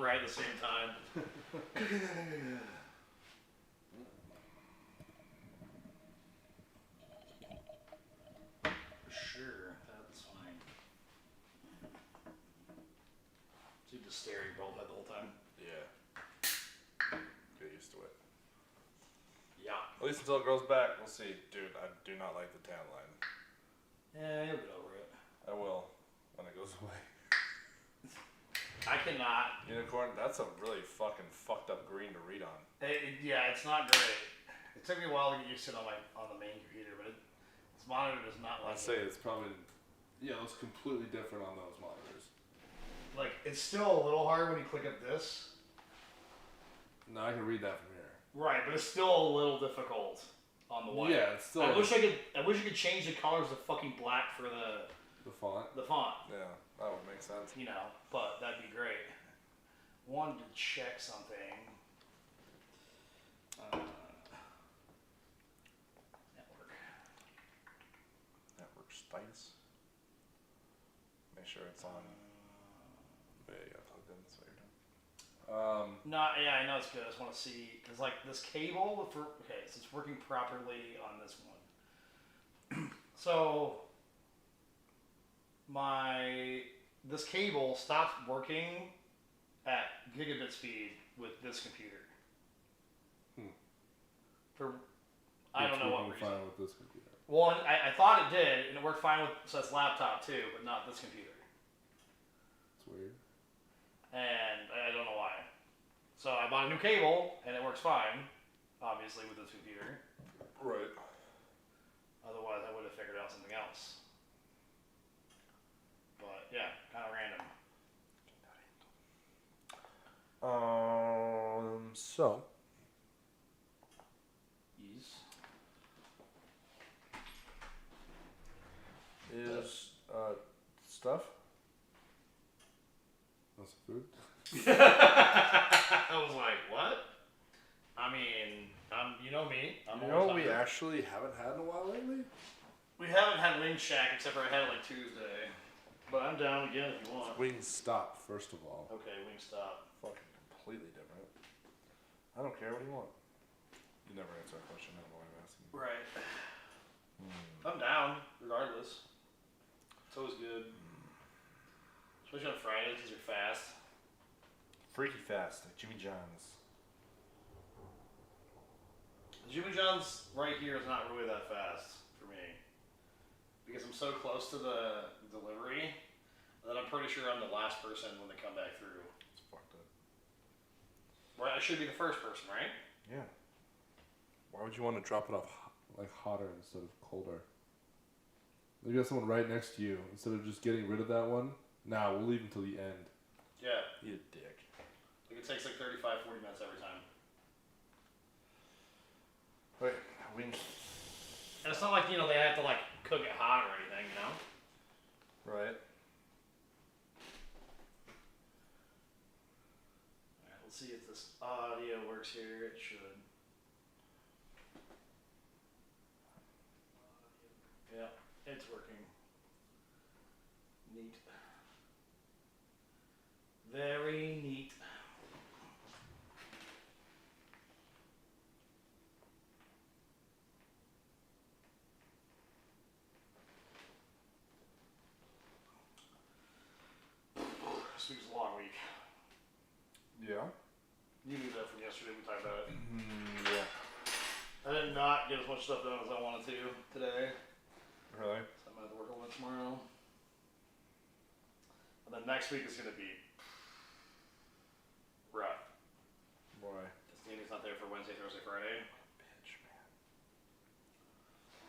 right at the same time. Sure, that's fine. So you just stare at your bald head the whole time? Yeah. Get used to it. Yeah. At least until it grows back. We'll see. Dude, I do not like the tan line. Yeah, you'll get over it. I will when it goes away. I cannot. Unicorn, that's a really fucking fucked up green to read on. Yeah, it's not great. It took me a while to get used to it on the main computer, but this monitor does not like I'd say it's probably, yeah, it's completely different on those monitors. Like, it's still a little hard when you click up this. No, I can read that from here. Right, but it's still a little difficult on the white. Yeah, it's still. I wish you could change the colors to fucking black for the font. The font. Yeah, that would make sense. You know, but that'd be great. Wanted to check something. Network status. Make sure it's on. Yeah, you got plugged in. That's what you're doing. No, yeah, I know it's good. I just want to see because like this cable so it's working properly on this one. So this cable stopped working at gigabit speed with this computer. I don't know what reason. Fine with this computer. Well, I thought it did, and it worked fine with this laptop too, but not this computer. It's weird. And I don't know why. So I bought a new cable, and it works fine, obviously, with this computer. Right. Otherwise, I would have figured out something else. But yeah, kind of random. So. Is stuff? That's food. I was like, what? I mean, you know me. You know what we actually haven't had in a while lately? We haven't had Wing Shack except for I had it like Tuesday. But I'm down again if you want. Wingstop, first of all. Okay, Wingstop. Fucking completely different. I don't care what you want. You never answer a question. I don't know why I'm asking. Right. I'm down, regardless. It's always good. Especially on Fridays because you're fast. Freaky fast, like Jimmy John's. Jimmy John's right here is not really that fast for me. Because I'm so close to the delivery that I'm pretty sure I'm the last person when they come back through. It's fucked up. Right, I should be the first person, right? Yeah. Why would you want to drop it off like hotter instead of colder? You got someone right next to you. Instead of just getting rid of that one, nah, we'll leave until the end. Yeah. You dick. Like it takes like 35, 40 minutes every time. Wait, And it's not like, they have to like cook it hot or anything, Right. Alright, let's see if this audio works here. It should. Yeah, it's working. Neat. Very neat. This week's a long week. Yeah. You knew that from yesterday. We talked about it. Yeah. I did not get as much stuff done as I wanted to today. Really? So I'm going to have to work on it tomorrow. And then next week is going to be rough. Why? Because Danny's not there for Wednesday, Thursday, Friday. Bitch, man.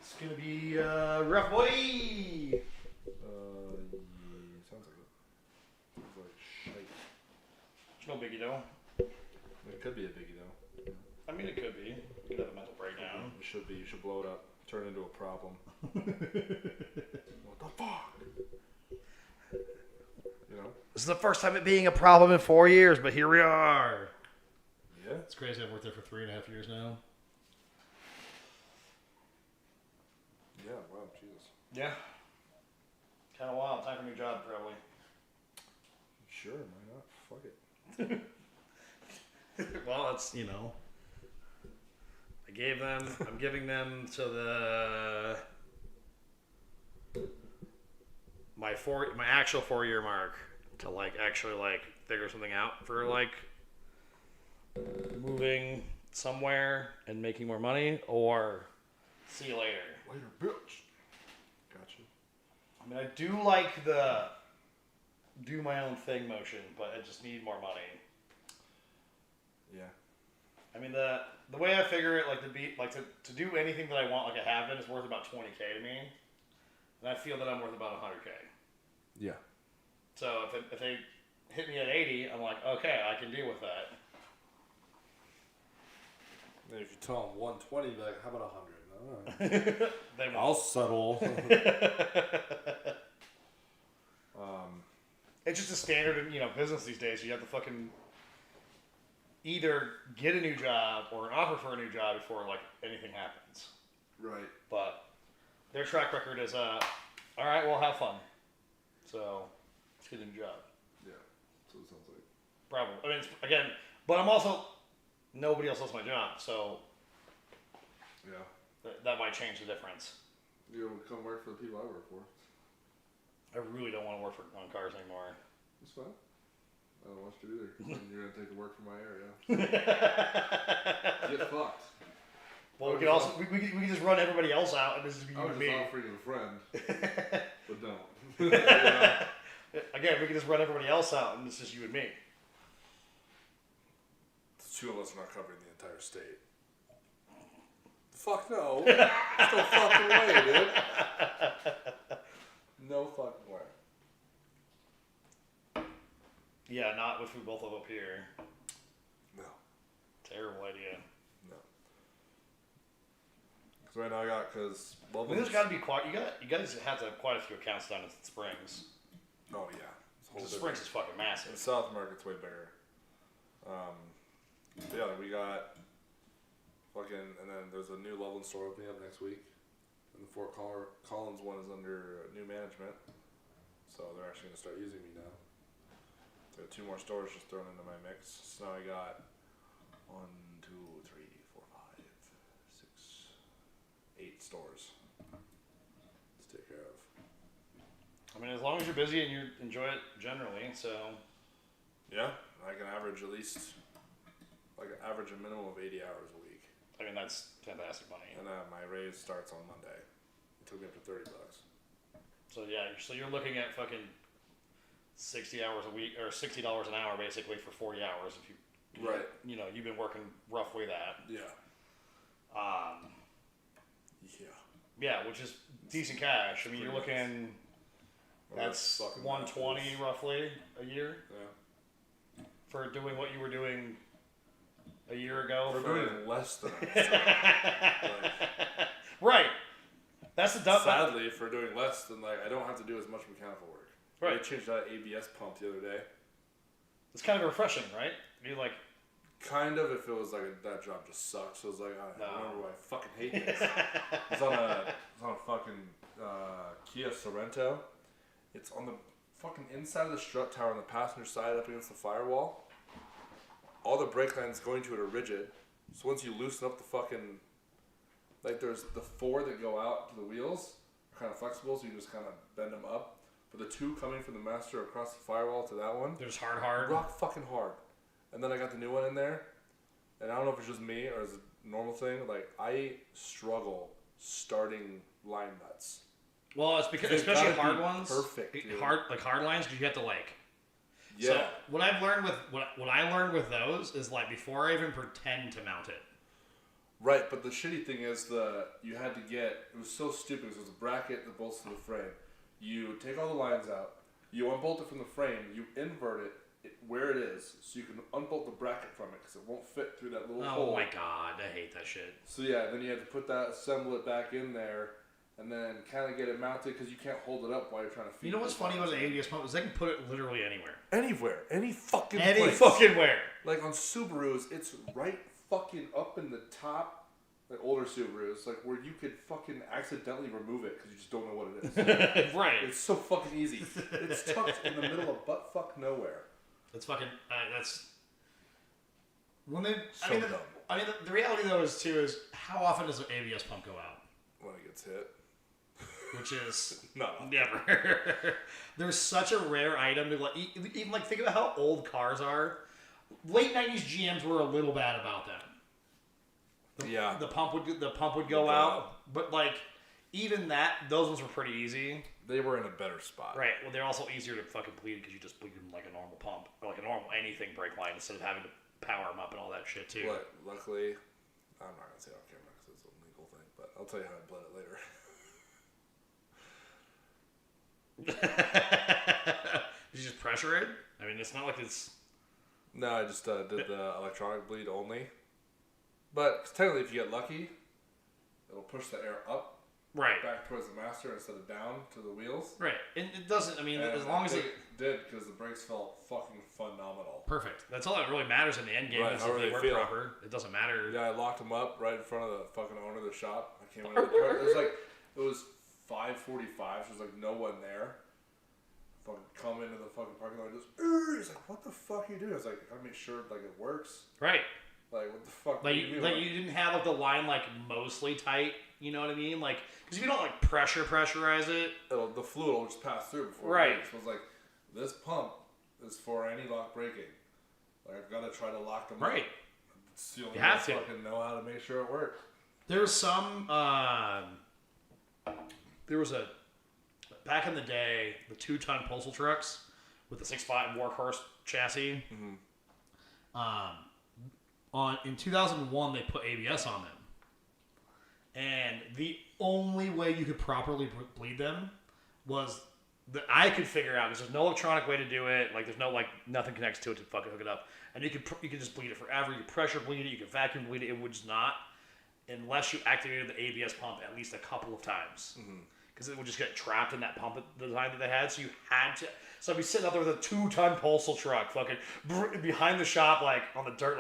It's going to be rough, boy! Yeah, sounds like it. Sounds like shite. It's no biggie, though. It could be a biggie, though. I mean, it could be. You could have a mental breakdown. It should be. You should blow it up. Turn it into a problem. What the fuck? You know? This is the first time it being a problem in 4 years, but here we are. Yeah? It's crazy. I've worked there for 3.5 years now. Yeah, wow, Jesus. Yeah. Kind of wild. Time for a new job, probably. Sure, why not? Fuck it. Well, that's, you know. I'm giving them to my actual 4-year mark to like actually like figure something out for like moving somewhere and making more money, or see you later. Later, bitch. Gotcha. I mean, I do like the do my own thing motion, but I just need more money. Yeah. I mean, the way I figure it, like to do anything that I want, like I have been, is worth about $20K to me, and I feel that I'm worth about $100K. Yeah. So if they hit me at 80, I'm like, okay, I can deal with that. And if you tell them 120, be like, how about 100? All right. I'll settle. It's just a standard in, business these days. You have to fucking either get a new job or an offer for a new job before like anything happens. Right. But their track record is, all right, well, have fun. So let's get a new job. Yeah. So it sounds like. Probably. I mean, but I'm also, nobody else does my job, so yeah, that might change the difference. You don't come work for the people I work for. I really don't want to work on cars anymore. It's fine. I don't want you to either. You're gonna take the work from my area. Get fucked. Well, we could also we could just run everybody else out and this is you I was and just me. offering you a friend, but don't. Again, we could just run everybody else out and it's just you and me. The two of us are not covering the entire state. Fuck no. There's no fucking way, dude. No fucking way. Yeah, not if we both live up here. No. Terrible idea. No. Because right now I mean, there's got to be quite. You guys have to have quite a few accounts down in Springs. Oh yeah. The Springs is fucking massive. In South America, it's way bigger. Yeah, we got fucking, and then there's a new Loveland store opening up next week. And the Fort Collins one is under new management. So they're actually going to start using me now. There are 2 more stores just thrown into my mix. So now I got 1, 2, 3, 4, 5, 6, 8 stores to take care of. I mean, as long as you're busy and you enjoy it generally, so. Yeah, I can average at least, average a minimum of 80 hours a week. I mean, that's fantastic money. And my raise starts on Monday. It took me up to $30. So yeah, so you're looking at fucking 60 hours a week, or $60 an hour basically for 40 hours if you. Right. You've been working roughly that. Yeah. Yeah. Yeah, which is decent cash. I mean, you're looking. That's 120 roughly a year. Yeah. For doing what you were doing a year ago. We're doing less than that. Right. That's the dumb. Sadly, for doing less than I don't have to do as much mechanical work. Right. I changed that ABS pump the other day. It's kind of refreshing, right? You're like. Kind of, if it was that job just sucks. So it was I remember why I fucking hate this. It's on a fucking Kia Sorento. It's on the fucking inside of the strut tower on the passenger side up against the firewall. All the brake lines going to it are rigid. So once you loosen up the fucking... there's the 4 that go out to the wheels are kind of flexible, so you can just kind of bend them up. But the 2 coming from the master across the firewall to that one... They're just hard. Rock fucking hard. And then I got the new one in there. And I don't know if it's just me or is it a normal thing. I struggle starting line nuts. Well, it's because especially hard ones, perfect, dude. hard lines, because you have to Yeah. So what I've learned with what I learned with those is before I even pretend to mount it. Right, but the shitty thing is you had to get, it was so stupid because it was a bracket that bolts to the frame. You take all the lines out, you unbolt it from the frame, you invert it where it is, so you can unbolt the bracket from it because it won't fit through that little hole. Oh my god, I hate that shit. So yeah, then you have to put that, assemble it back in there, and then kind of get it mounted because you can't hold it up while you're trying to feed it. You know what's funny about an ABS pump is they can put it literally anywhere. Anywhere. Any fucking place. Any fucking where. On Subarus, it's right fucking up in the top, older Subarus, where you could fucking accidentally remove it because you just don't know what it is. Right. It's so fucking easy. It's tucked in the middle of butt fuck nowhere. That's fucking, that's When they, So dumb. the reality though is how often does an ABS pump go out? When it gets hit. Which is Not never. There's such a rare item to like even like think about how old cars are. Late '90s GMs were a little bad about them. The pump would go out, but like even those ones were pretty easy. They were in a better spot. Right. Well, they're also easier to fucking bleed because you just bleed them like a normal pump or like a normal anything brake line instead of having to power them up and all that shit too. But luckily, I'm not gonna say it on camera because it's a legal thing, but I'll tell you how I bled it later. Did you just pressure it? I mean, it's not like it's... No, I just did the electronic bleed only. But technically, if you get lucky, it'll push the air up, back towards the master instead of down to the wheels. Right, and it doesn't. I mean, and as long as it did, because the brakes felt fucking phenomenal. Perfect. That's all that really matters in the end game. Right, is if they work proper. It doesn't matter. Yeah, I locked them up right in front of the fucking owner of the shop. I came into the car. It was 5:45. So there's like no one there. Fucking come into the fucking parking lot and just, he's like, what the fuck are you doing? I was like, I gotta make sure like it works. Right. Like, what the fuck? Like you didn't have like the line like mostly tight. You know what I mean? Like, because if you don't like pressurize it, the fluid will just pass through before. Right. It breaks. So it's like, this pump is for anti-lock braking. Like, I've got to try to lock them right. up. It's the only you have way to fucking know how to make sure it works. There's some. There was a. Back in the day, the 2-ton postal trucks with the 6.5 workhorse chassis. Mm-hmm. In 2001, they put ABS on them, and the only way you could properly bleed them was that I could figure out because there's no electronic way to do it. Like there's no nothing connects to it to fucking hook it up, and you could just bleed it forever. You could pressure bleed it, you could vacuum bleed it. It would just not unless you activated the ABS pump at least a couple of times. Mm-hmm. Because it would just get trapped in that pump design that they had. So you had to... So I'd be sitting out there with a 2-ton postal truck fucking behind the shop, like, on the dirt,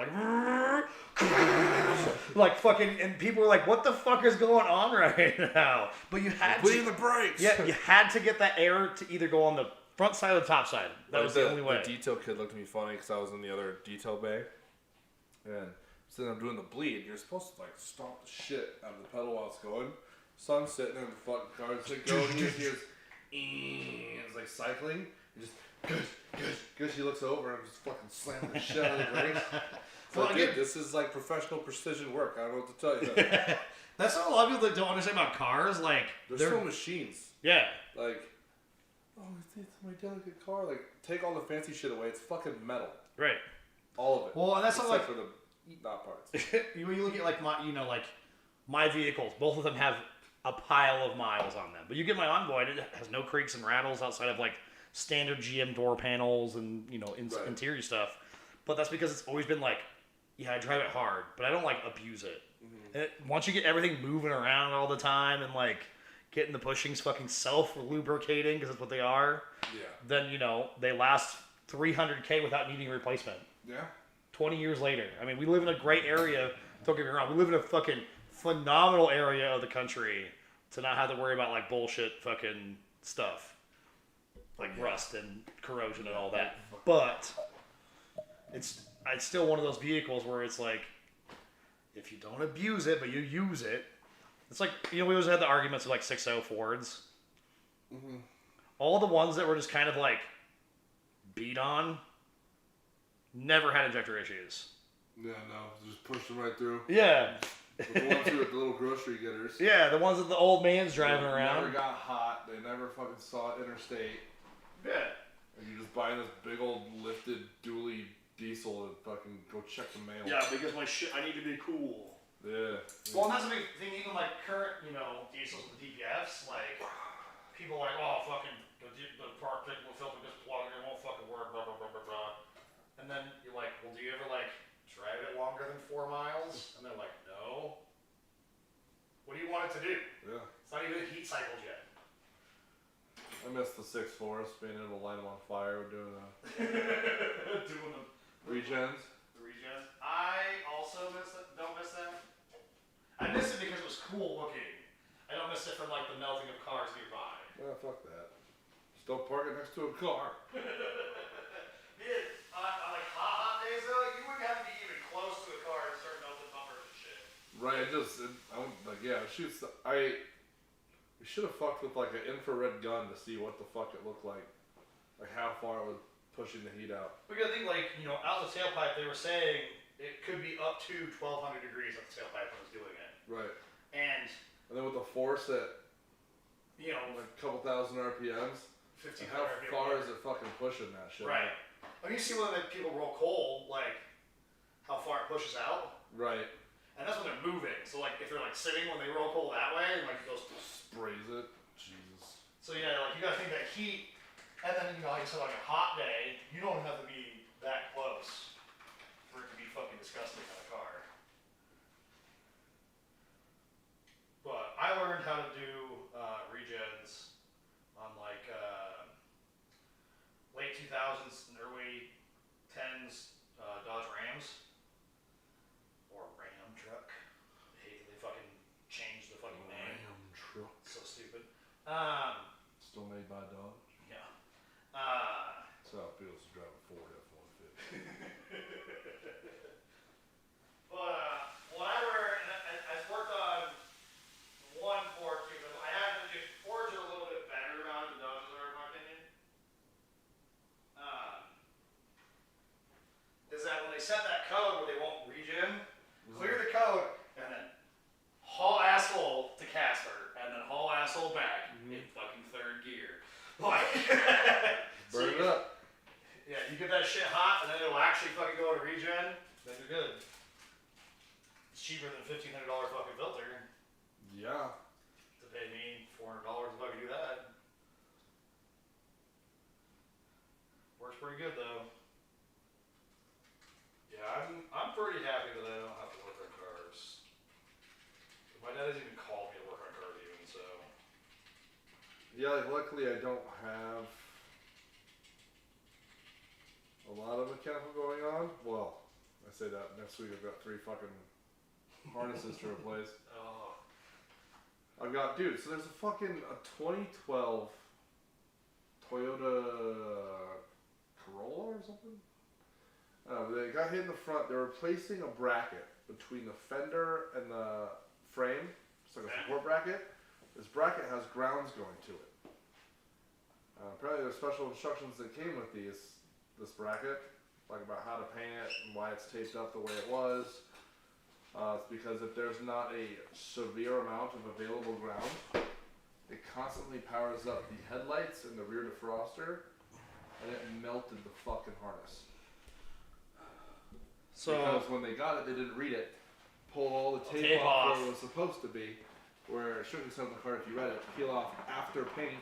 like fucking... And people were like, what the fuck is going on right now? But you had to... Bleeding the brakes! Yeah, you had to get that air to either go on the front side or the top side. That was the only way. The detail kid looked at me funny because I was in the other detail bay. And so I'm doing the bleed. You're supposed to, like, stomp the shit out of the pedal while it's going. Son's sitting in the fucking car, it's like going, he hears, it's like cycling, he just, she looks over and I'm just fucking slamming the shit out of the brakes. Well, like, dude, this is like professional precision work, I don't know what to tell you. That's what a lot of people that don't understand about cars, like, they're still machines. Yeah. Like, it's my delicate car, like, take all the fancy shit away, it's fucking metal. Right. All of it. Well, and that's not like... for the not parts. When you look at, like, my vehicles, both of them have a pile of miles on them. But you get my Envoy, and it has no creaks and rattles outside of like standard GM door panels and interior stuff. But that's because it's always been like, I drive it hard, but I don't like abuse it. Mm-hmm. Once you get everything moving around all the time and like getting the bushings fucking self-lubricating because that's what they are. Yeah. Then they last 300K without needing a replacement. Yeah. 20 years later. I mean, we live in a great area. Don't get me wrong. We live in a fucking phenomenal area of the country to not have to worry about like bullshit fucking stuff like rust and corrosion and all that. But it's still one of those vehicles where it's like if you don't abuse it but you use it, it's like we always had the arguments of like 6.0 Fords. Mm-hmm. All the ones that were just kind of like beat on never had injector issues. Yeah, no, just pushed them right through. Yeah. But the ones who are the little grocery getters. Yeah, the ones that the old man's driving around. Never got hot. They never fucking saw interstate. Yeah. And you're just buying this big old lifted dually diesel to fucking go check the mail. Yeah, because my shit, I need to be cool. Yeah. Well, and that's a big thing. Even like current, diesels with DPFs, like people are like, oh, fucking the particulate filter just plugged, it won't fucking work, blah blah blah blah blah. And then you're like, well, do you ever like drive it longer than 4 miles? And they're like, no. What do you want it to do? Yeah. It's not even heat cycled yet. I miss the 6 Forest, being able to light them on fire doing the regens. The regens. I also don't miss them. I miss it because it was cool looking. I don't miss it from like the melting of cars nearby. Yeah, fuck that. Just don't park it next to a car. On like hot days though, you wouldn't have to be even close to Right, we should have fucked with like an infrared gun to see what the fuck it looked like how far it was pushing the heat out. We gotta think out the tailpipe they were saying it could be up to 1200 degrees at the tailpipe when it's doing it. Right. And then with the force at like a couple thousand RPMs, 1500 how RPM. far is it fucking pushing that shit? Right. When you see when people roll coal, like how far it pushes out. Right. And that's when they're moving. So like if they're like sitting when they roll coal that way, and like it goes sprays it. Jesus. So yeah, like you gotta think that heat, and then like I said, like a hot day, you don't have to be that close for it to be fucking disgusting on a car. But I learned how to do regens on like late 2000s and early 10s Dodge Rams. Or Ram truck. I hate that they fucking changed the fucking name. Ram truck. So stupid. Still made by Dodge. Yeah. That's how it feels to drive a Ford F-150. But whatever, and I've worked on one Ford too, but I have to do Fords are a little bit better about it than Dodges are in my opinion. Is that when they set that code where they won't regen, clear the code, and then haul asshole to Casper, and then haul asshole back in fucking third gear. Like, Burn it up. Yeah, you get that shit hot, and then it'll actually fucking go to regen, then you're good. It's cheaper than $1,500 fucking filter. Yeah. To pay me $400 if I could do that. Works pretty good though. Yeah, I'm pretty happy that I don't have to work on cars. My dad hasn't even called me to work on cars even, so. Yeah, like luckily I don't have a lot of mechanical going on. Well, I say that next week I've got 3 fucking harnesses to replace. Oh. I've got, dude, so there's a 2012 Toyota Corolla or something? They got hit in the front. They're replacing a bracket between the fender and the frame. It's like a support bracket. This bracket has grounds going to it. Apparently there's special instructions that came with this bracket, like about how to paint it and why it's taped up the way it was. It's because if there's not a severe amount of available ground, it constantly powers up the headlights and the rear defroster, and it melted the fucking harness. So because when they got it, they didn't read it, pulled all the tape off where it was supposed to be, where it shouldn't have said on the card if you read it, peel off after paint.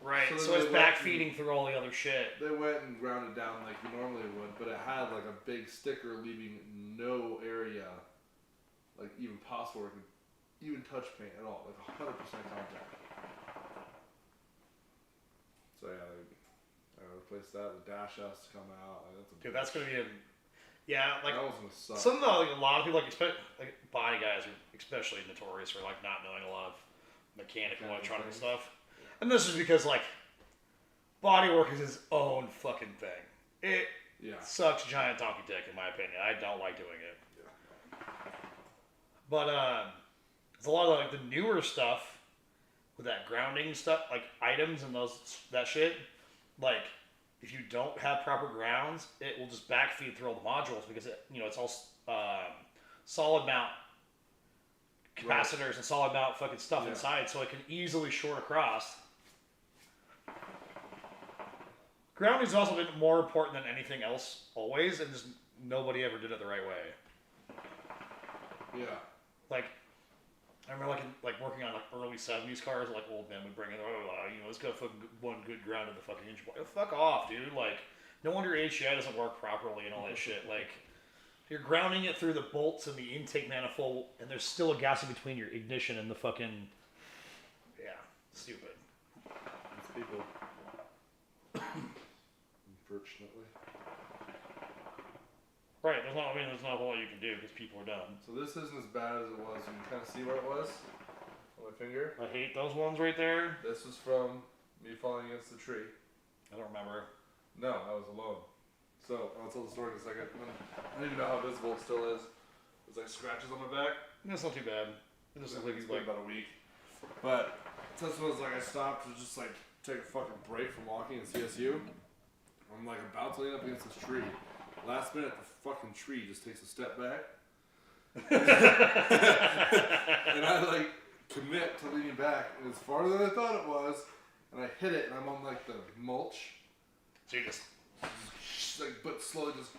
Right, so it's backfeeding through all the other shit. They went and ground it down like you normally would, but it had like a big sticker leaving no area, like even possible where it could even touch paint at all, like 100% contact. So yeah, I replaced that. The dash has to come out. Dude, that's gonna be like that was gonna suck. Something like a lot of people like body guys are especially notorious for like not knowing a lot of mechanical electronic stuff. And this is because, like, bodywork is its own fucking thing. It sucks giant donkey dick, in my opinion. I don't like doing it. Yeah. But, it's a lot of, like, the newer stuff with that grounding stuff, like, items and that shit. Like, if you don't have proper grounds, it will just backfeed through all the modules because, it's all solid mount capacitors and solid mount fucking stuff inside, so it can easily short across. Grounding's also been more important than anything else, always, and just nobody ever did it the right way. Yeah. Like, I remember working on like early 70s cars, like old men would bring in, let's go fucking one good ground in the fucking engine block. Fuck off, dude. Like, no wonder your HCI doesn't work properly and all that shit. Like, you're grounding it through the bolts and the intake manifold, and there's still a gasket between your ignition and the fucking... Yeah, stupid. It's people. Unfortunately. Right, there's not a whole lot you can do because people are dumb. So this isn't as bad as it was. You can kind of see where it was on my finger. I hate those ones right there. This was from me falling against the tree. I don't remember. No, I was alone. So I'll tell the story in a second. I don't even know how visible it still is. There's like scratches on my back. That's not too bad. It doesn't look like It's he's been like. about a week. But this was like I stopped to just like take a fucking break from walking in CSU. I'm like about to lean up against this tree. Last minute, the fucking tree just takes a step back. And I like commit to leaning back, and it's farther than I thought it was. And I hit it, and I'm on like the mulch. So you just. Like, but slowly just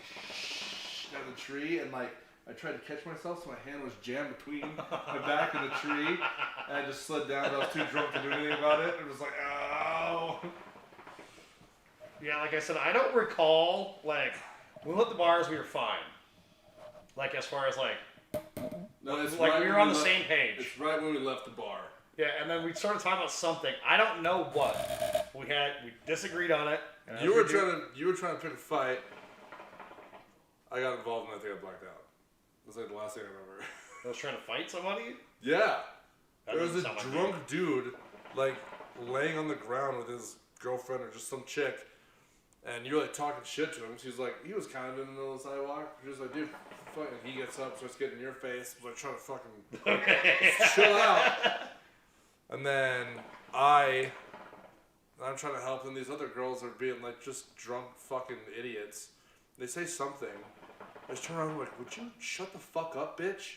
out of the tree, and like I tried to catch myself, so my hand was jammed between my back and the tree, and I just slid down. I was too drunk to do anything about it. It was like, ow. Yeah, like I said, I don't recall, like, when we left the bars, we were fine. Like, as far as, like, No, it's like right we were when on the left- same page. It's right when we left the bar. Yeah, and then we started talking about something. I don't know what. We disagreed on it. and You as were we do- trying to pick a fight. I got involved, and I think I blacked out. That's like the last thing I remember. I was trying to fight somebody? Yeah. That There was a doesn't sound like drunk me. dude, like, laying on the ground with his girlfriend or just some chick, and you were, like, talking shit to him. She's like, he was kind of in the middle of the sidewalk. She was like, dude, fuck. And he gets up, starts getting in your face, like, trying to fucking chill out. And then I'm trying to help, and these other girls are being, like, just drunk fucking idiots. They say something. I just turn around and I'm like, would you shut the fuck up, bitch?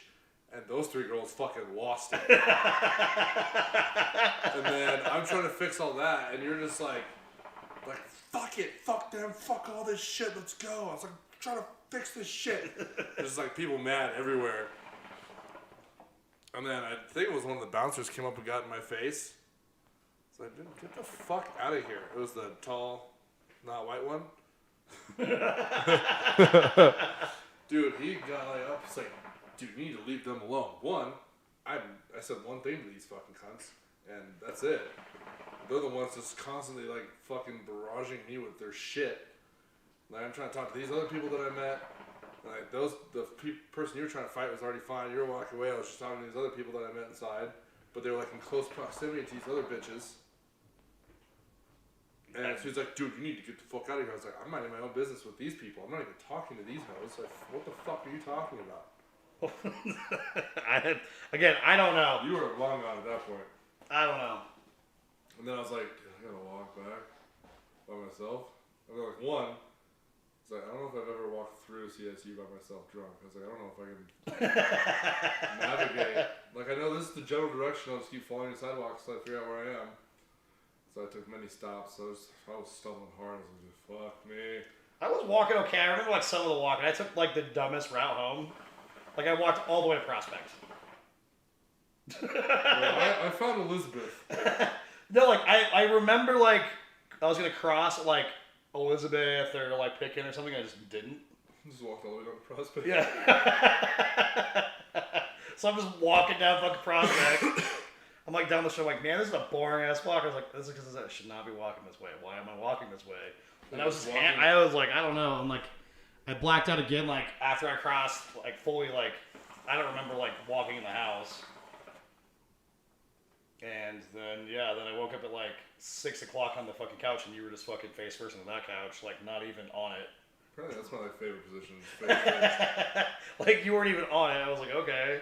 And those three girls fucking lost it. And then I'm trying to fix all that, and you're just like, fuck it, fuck them, fuck all this shit, let's go. I was like, trying to fix this shit. There's like people mad everywhere. And then I think it was one of the bouncers came up and got in my face. It's like, dude, get the fuck out of here. It was the tall, not white one. Dude, he got like up. It's like, dude, you need to leave them alone. One, I said one thing to these fucking cunts, and that's it. They're the ones just constantly like fucking barraging me with their shit. Like I'm trying to talk to these other people that I met. Like the person you were trying to fight was already fine. You were walking away. I was just talking to these other people that I met inside, but they were like in close proximity to these other bitches. And she was like, dude, you need to get the fuck out of here. I was like, I'm minding my own business with these people. I'm not even talking to these hoes. Like, what the fuck are you talking about? I don't know. You were long gone at that point. I don't know. And then I was like, I gotta walk back by myself. And then like one, it's like, I don't know if I've ever walked through CSU by myself drunk. I was like, I don't know if I can navigate. Like I know this is the general direction. I'll just keep following the sidewalks until I figure out where I am. So I took many stops. So I was stumbling hard. I was like, fuck me. I was walking okay. I remember like some of the walking. I took like the dumbest route home. Like I walked all the way to Prospect. Well, I found Elizabeth. No, like I remember like I was gonna cross at, like Elizabeth or like Picken or something. I just didn't. Just walked all the way down to Prospect. Yeah. So I'm just walking down fucking Prospect. I'm like down the street. I'm like, man, this is a boring ass walk. I was like, this is because I should not be walking this way. Why am I walking this way? And I was just, I was like, I don't know. I'm like, I blacked out again. Like after I crossed, like fully, like I don't remember like walking in the house. And then then I woke up at like 6 o'clock on the fucking couch, and you were just fucking face first on that couch, like not even on it. Probably that's one of my favorite positions. Like you weren't even on it. I was like, okay.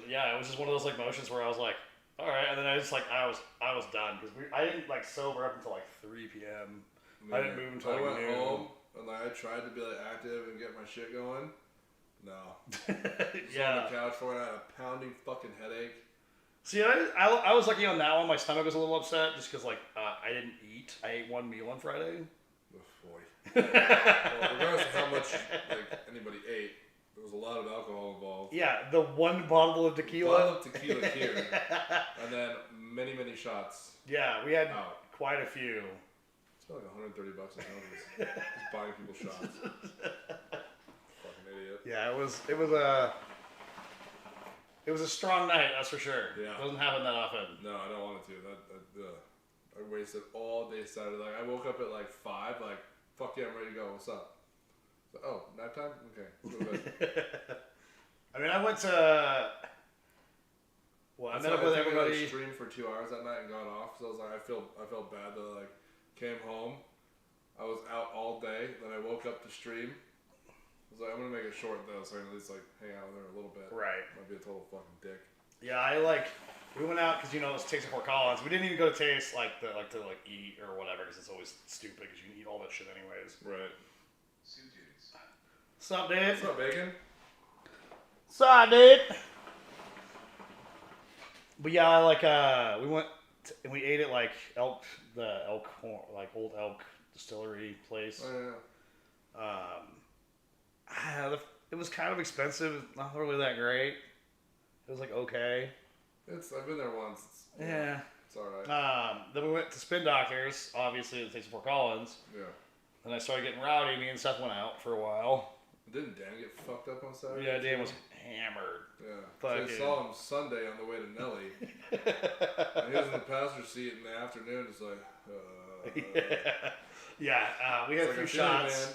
Yeah, it was just one of those like motions where I was like, all right, and then I was like, I was done because I didn't like sober up until like 3 p.m. Yeah. I didn't move until I like went noon. home and like I tried to be like active and get my shit going. No. Just Yeah. on the couch for I had a pounding fucking headache. See, I was lucky on that one. My stomach was a little upset just because like I didn't eat. I ate one meal on Friday. Oh boy. Well, regardless of how much like anybody ate, there was a lot of alcohol involved. Yeah, the one bottle of tequila. Bottle of tequila here, and then many shots. Yeah, we had out. quite a few. It's about like $130 a pound. Just buying people shots. Fucking idiot. Yeah, it was a strong night, that's for sure. Yeah. It doesn't happen that often. No, I don't want it to. I wasted all day Saturday. Like I woke up at like 5. Like fuck yeah, I'm ready to go. What's up? So, oh, nap time? Okay, let's go to bed. I mean, I went to. Well, I met up with I everybody. like, streamed for 2 hours that night and got off. So I was like, I felt bad that I came home. I was out all day. Then I woke up to stream. was like, I'm gonna make it short though, so I can at least like hang out with her a little bit. Right. Might be a total fucking dick. Yeah, we went out because it's Taste of Fort Collins. We didn't even go to Taste to eat or whatever because it's always stupid because you can eat all that shit anyways. Right. What's up, dude? What's up, Bacon? What's up, dude? But yeah, we went and we ate at the old elk distillery place. Oh yeah. It was kind of expensive. Not really that great. It was okay. I've been there once. Yeah. It's alright. Then we went to Spin Doctors, obviously at the Taste of Fort Collins. Yeah. Then I started getting rowdy. Me and Seth went out for a while. Didn't Dan get fucked up on Saturday? Yeah, Dan was hammered. Yeah. So I saw him Sunday on the way to Nelly. And he was in the passenger seat in the afternoon, just we had a few shots.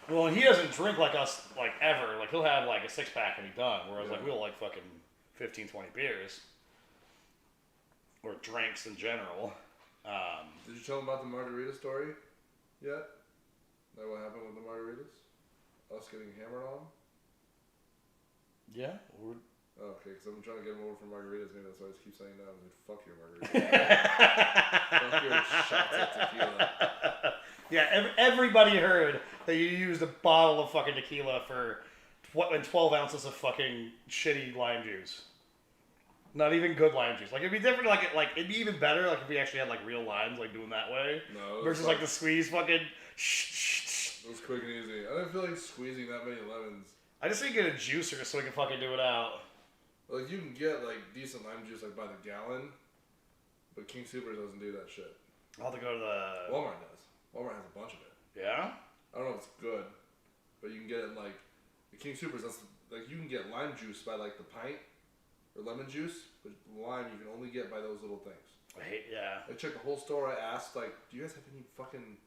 Well, and he doesn't drink like us, ever. He'll have, a six-pack and he's done. Whereas, we'll, fucking 15, 20 beers. Or drinks in general. Did you tell him about the margarita story yet? That what happened with the margaritas? Us getting hammered on? Yeah. Oh, okay, because I'm trying to get him over for margaritas. Maybe that's why I just keep saying that. I was like, fuck your margaritas. Fuck your shots of tequila. Yeah, everybody heard that you used a bottle of fucking tequila for 12 ounces of fucking shitty lime juice. Not even good lime juice. It'd be different. It'd be even better. If we actually had real limes, doing that way. No. Versus the squeeze fucking. It was quick and easy. I didn't feel like squeezing that many lemons. I just need to get a juicer so we can fucking do it out. You can get decent lime juice by the gallon, but King Soopers doesn't do that shit. I'll have to go to the. Walmart does. Walmart has a bunch of it. Yeah. I don't know if it's good, but you can get it in the King Soopers. That's you can get lime juice by the pint. Or lemon juice, but lime you can only get by those little things. Yeah. I checked the whole store. I asked, do you guys have any fucking,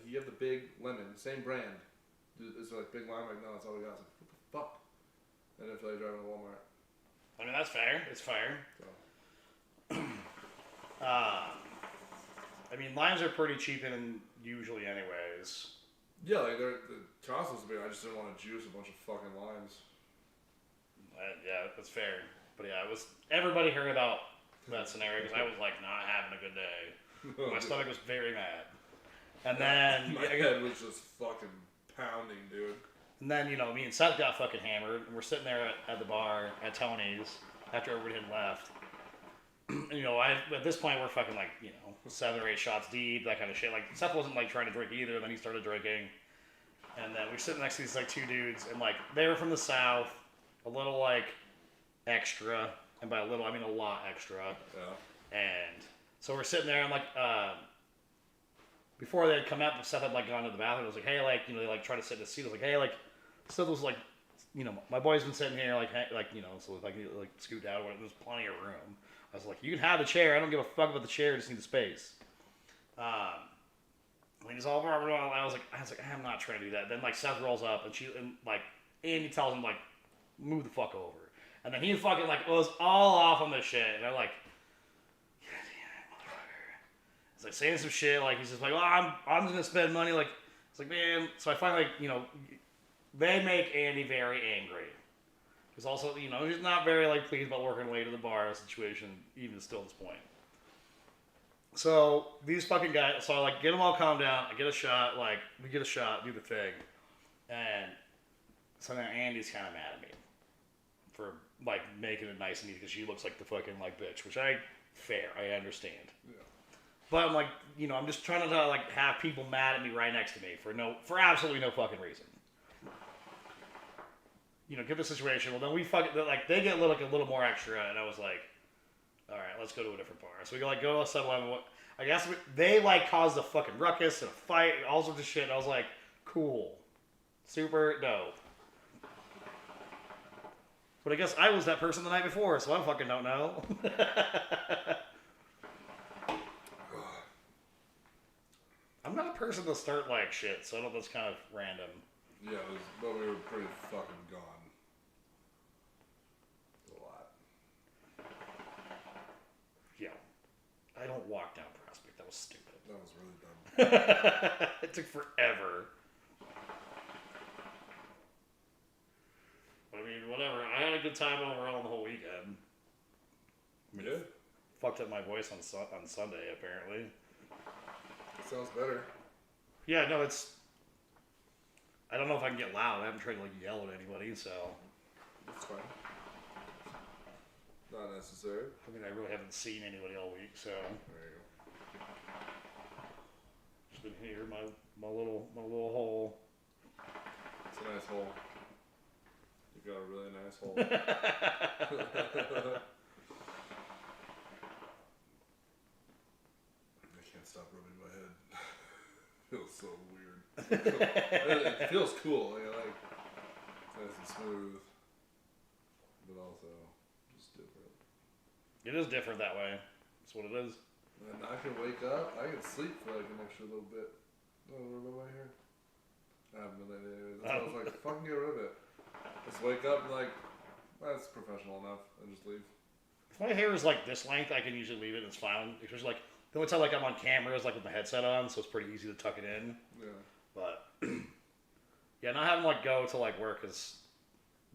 you have the big lemon, same brand. Is there big lime? No, that's all we got. I was like, what the fuck? And I didn't feel like driving to Walmart. I mean, that's fair. It's fair. So. I mean, limes are pretty cheap usually anyways. Yeah, the cost was big. I just didn't want to juice a bunch of fucking limes. Yeah, that's fair. But yeah, everybody heard about that scenario because I was not having a good day. My stomach was very mad. And then my head was just fucking pounding, dude. And then me and Seth got fucking hammered, and we're sitting there at the bar at Tony's after everybody had left. And, at this point we're fucking 7 or 8 shots deep, that kind of shit. Seth wasn't trying to drink either. Then he started drinking, and then we're sitting next to these 2 dudes, and they were from the South, a little extra, and by a little I mean a lot extra. Yeah. And so we're sitting there, and before they had come out, Seth had gone to the bathroom. I was like, hey, they try to sit in the seat. I was like, hey, Seth was my boy's been sitting here, so scoot down. There's plenty of room. I was like, you can have the chair. I don't give a fuck about the chair. I just need the space. He's all blah, blah, blah. I was like, I'm not trying to do that. Then Seth rolls up, and Andy tells him move the fuck over. And then he fucking was all off on this shit. And I'm like, yeah, motherfucker. He's saying some shit. He's just well, I'm just gonna spend money. It's man. So I finally, they make Andy very angry. He's also, he's not very pleased about working late at the bar situation, even still at this point. So these fucking guys. So I get them all calmed down. I get a shot. We get a shot, do the thing, and so now Andy's kind of mad at me for making it nice and easy because she looks like the fucking bitch, which fair, I understand. Yeah. But I'm I'm just trying to have people mad at me right next to me for absolutely no fucking reason. Give the situation. Well, then we fucking they get a little more extra, and I was like, all right, let's go to a different bar. So we go to 7-Eleven. I guess they caused a fucking ruckus and a fight, and all sorts of shit. And I was like, cool, super dope. But I guess I was that person the night before, so I fucking don't know. I'm not a person to start shit, so I know that's kind of random. Yeah, but we were pretty fucking gone. A lot. Yeah. I don't walk down Prospect. That was stupid. That was really dumb. It took forever. a good time overall the whole weekend. I mean, Good. Fucked up my voice on Sunday, apparently. It sounds better. Yeah, no, it's... I don't know if I can get loud. I haven't tried to, like, yell at anybody, so... That's fine. Not necessary. I mean, I really haven't seen anybody all week, so... There you go. Just been here, my little hole. It's a nice hole. You got a really nice hole. I can't stop rubbing my head. Feels so weird. It feels cool. Like, it's nice and smooth, but also just different. It is different that way. That's what it is. And I can wake up. I can sleep for like an extra little bit. Oh, what about my hair? I haven't been lately anyways. That's why I was like, fucking get rid of it. Just wake up and like, that's professional enough, and just leave. If my hair is like this length, I can usually leave it and it's fine. Especially like the only time like I'm on camera is like with my headset on, so it's pretty easy to tuck it in. Yeah. But yeah, not having like go to like work is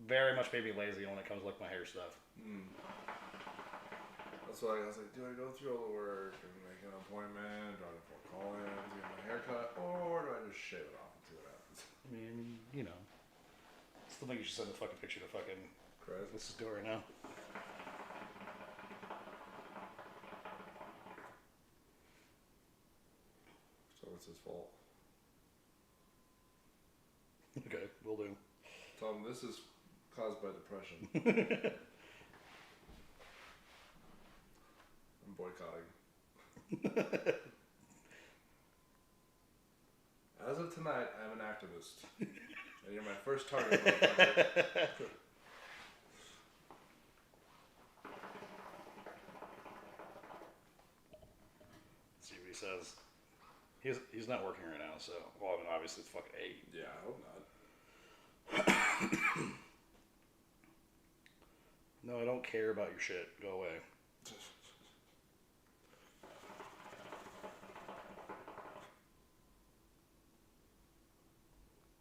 very much made me lazy when it comes to like my hair stuff. That's why I was like, do I go through all the work and make an appointment, or do I call in to get my hair cut, or do I just shave it off and see what happens? I mean, you know, still think you should send a fucking picture to fucking Chris? this is doing right now. So it's his fault. Okay, will do. Tom, this is caused by depression. I'm boycotting. As of tonight, I'm an activist. And you're my first target, motherfucker. Let's see what he says. He's not working right now, so well, I mean, obviously it's fucking 8. Yeah, I hope not. No, I don't care about your shit. Go away.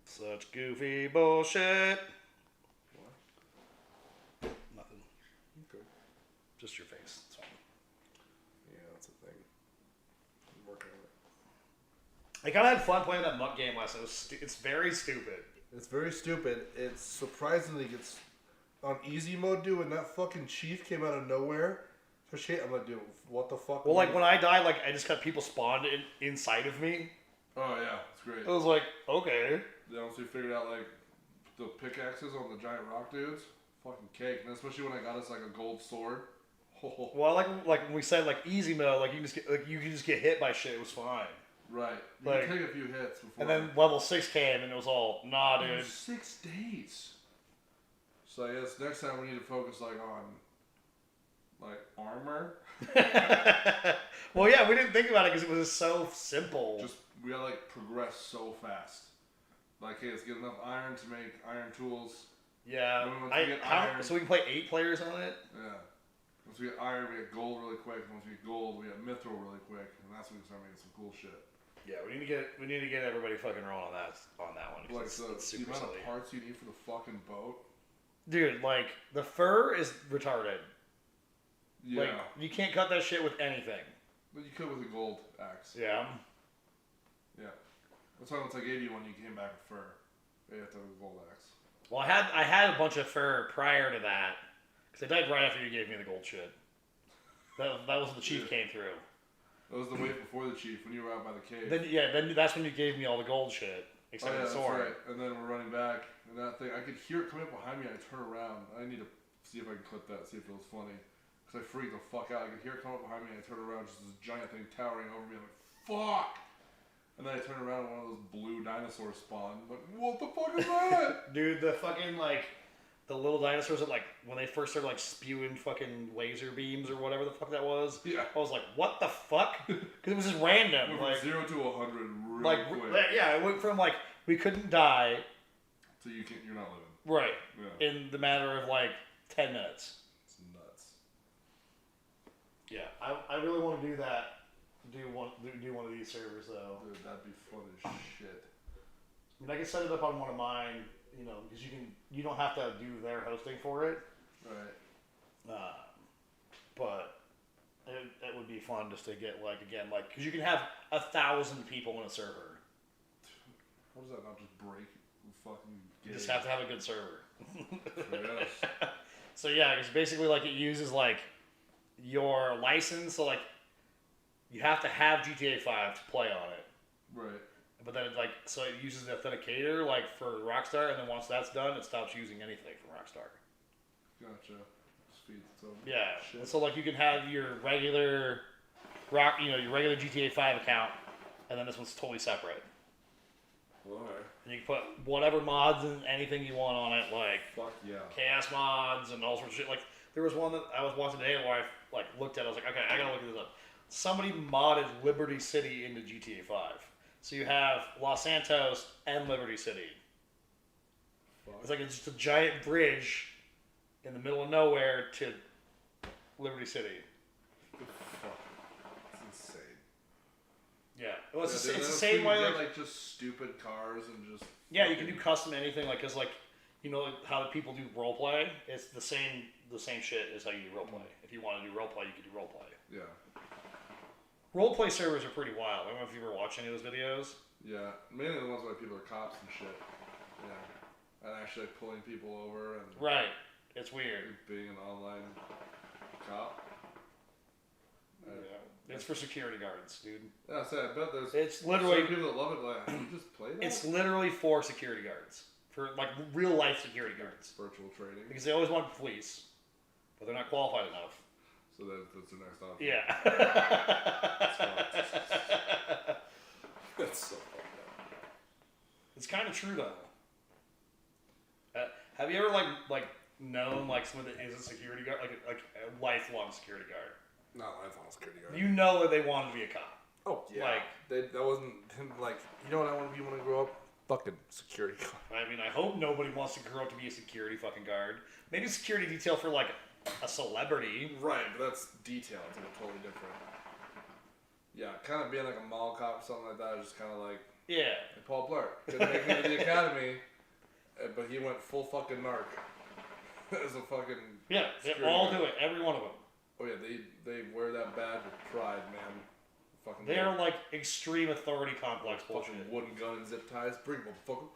Such goofy bullshit. What? Nothing. Okay. Just your face. It's fine. Yeah, that's a thing. I'm working on it. I kind of had fun playing that muck game last night. It's very stupid. It's very stupid. It surprisingly gets on easy mode, dude, when that fucking chief came out of nowhere. I'm like, dude, what the fuck? Well, like when I died, like I just got people spawned inside of me. Oh yeah, it's great. I was like, okay. Then once we figured out like the pickaxes on the giant rock dudes, fucking cake. And especially when I got us like a gold sword. Oh. Well, like when we said like easy mode, like you can just get hit by shit. It was fine. Right. You Like, can take a few hits before. And then level 6 came, and it was all nah, dude. 6 days. So I guess next time we need to focus like on like armor. Well, yeah, we didn't think about it because it was so simple. Just we gotta like progress so fast. Like, hey, let's get enough iron to make iron tools. Yeah. Once we get iron, So we can play 8 players on it? yeah. Once we get iron, we get gold really quick. Once we get gold, we get mithril really quick, and that's when we start making some cool shit. Yeah, we need to get everybody fucking rolling on that one. Like It's the super amount silly. of parts you need for the fucking boat. Dude, like the fur is retarded. Yeah. Like you can't cut that shit with anything. But you could with a gold axe. Yeah. Yeah. That's why once I gave you one, you came back with fur. You have to have a gold axe. Well, I had a bunch of fur prior to that because I died right after you gave me the gold shit. That was when the chief came through. That was the wave before the chief when you were out by the cave. Then that's when you gave me all the gold shit except for the sword. That's right. And then we're running back, and that thing I could hear it coming up behind me. I turn around. I need to see if I can clip that, see if it was funny. Because I freaked the fuck out. I could hear it come up behind me, and I turn around, just this giant thing towering over me. I'm like, fuck! And then I turn around, and one of those blue dinosaurs spawned. I'm like, what the fuck is that? Dude, the fucking, like, the little dinosaurs that, like, when they first started, like, spewing fucking laser beams or whatever the fuck that was. Yeah. I was like, what the fuck? Because it was just random. Went Like, from 0 to 100 real like, quick. yeah, it went from, like, we couldn't die. So you're not living. Right. Yeah. In the matter of, like, 10 minutes. It's nuts. Yeah, I really want to do that. Do one of these servers, though. Dude, that'd be fun as shit. I mean, I can set it up on one of mine, you know, because you don't have to do their hosting for it. Right. But it would be fun just to get because you can have 1,000 people in a server. How does that not just break? Fucking. You just have to have a good server. Yes. So yeah, it's basically it uses your license. So you have to have GTA 5 to play on it. Right. But then so it uses the authenticator for Rockstar, and then once that's done, it stops using anything from Rockstar. Gotcha. Speed its own Yeah. shit. So you can have your regular your regular GTA 5 account, and then this one's totally separate. Alright. And you can put whatever mods and anything you want on it, Fuck yeah. chaos mods and all sorts of shit. There was one that I was watching today where I looked at it, I was like, okay, I gotta look this up. Somebody modded Liberty City into GTA 5. So you have Los Santos and Liberty City. Fuck. It's it's just a giant bridge in the middle of nowhere to Liberty City. Fuck. It's insane. Yeah. Well, it's Yeah, the dude, same way. You get, just stupid cars and just. Yeah, you can do custom anything. Because how the people do roleplay. It's the same shit as how you do roleplay. If you want to do roleplay, you can do roleplay. Yeah. Roleplay servers are pretty wild. I don't know if you ever watched any of those videos. Yeah, mainly the ones where people are cops and shit. Yeah, and actually pulling people over and Right. It's weird. being an online cop. Yeah. It's for security guards, dude. Yeah, I bet there's It's literally some people that love it. You just play that. it's literally for security guards. For real life security guards. Virtual trading. Because they always want police, but they're not qualified enough. So that's the next option. Yeah. That's so fucked up. It's kind of true though. Have you ever known someone that is a security guard, like a lifelong security guard? Not lifelong security guard. You know that they wanted to be a cop. Oh yeah. That wasn't him. You know what I want to be when I grow up? Fucking security guard. I mean, I hope nobody wants to grow up to be a security fucking guard. Maybe security detail for a celebrity. Right, but that's detail. It's totally different. Yeah, kind of being like a mall cop or something like that is just kind of like. Yeah. Like Paul Blart couldn't make it to the academy, but he went full fucking narc as a fucking. Yeah, they all do it. Every one of them. Oh yeah, they wear that badge with pride, man. Fucking. They're extreme authority complex bullshit. Fucking wooden gun and zip ties. Bring them, motherfucker.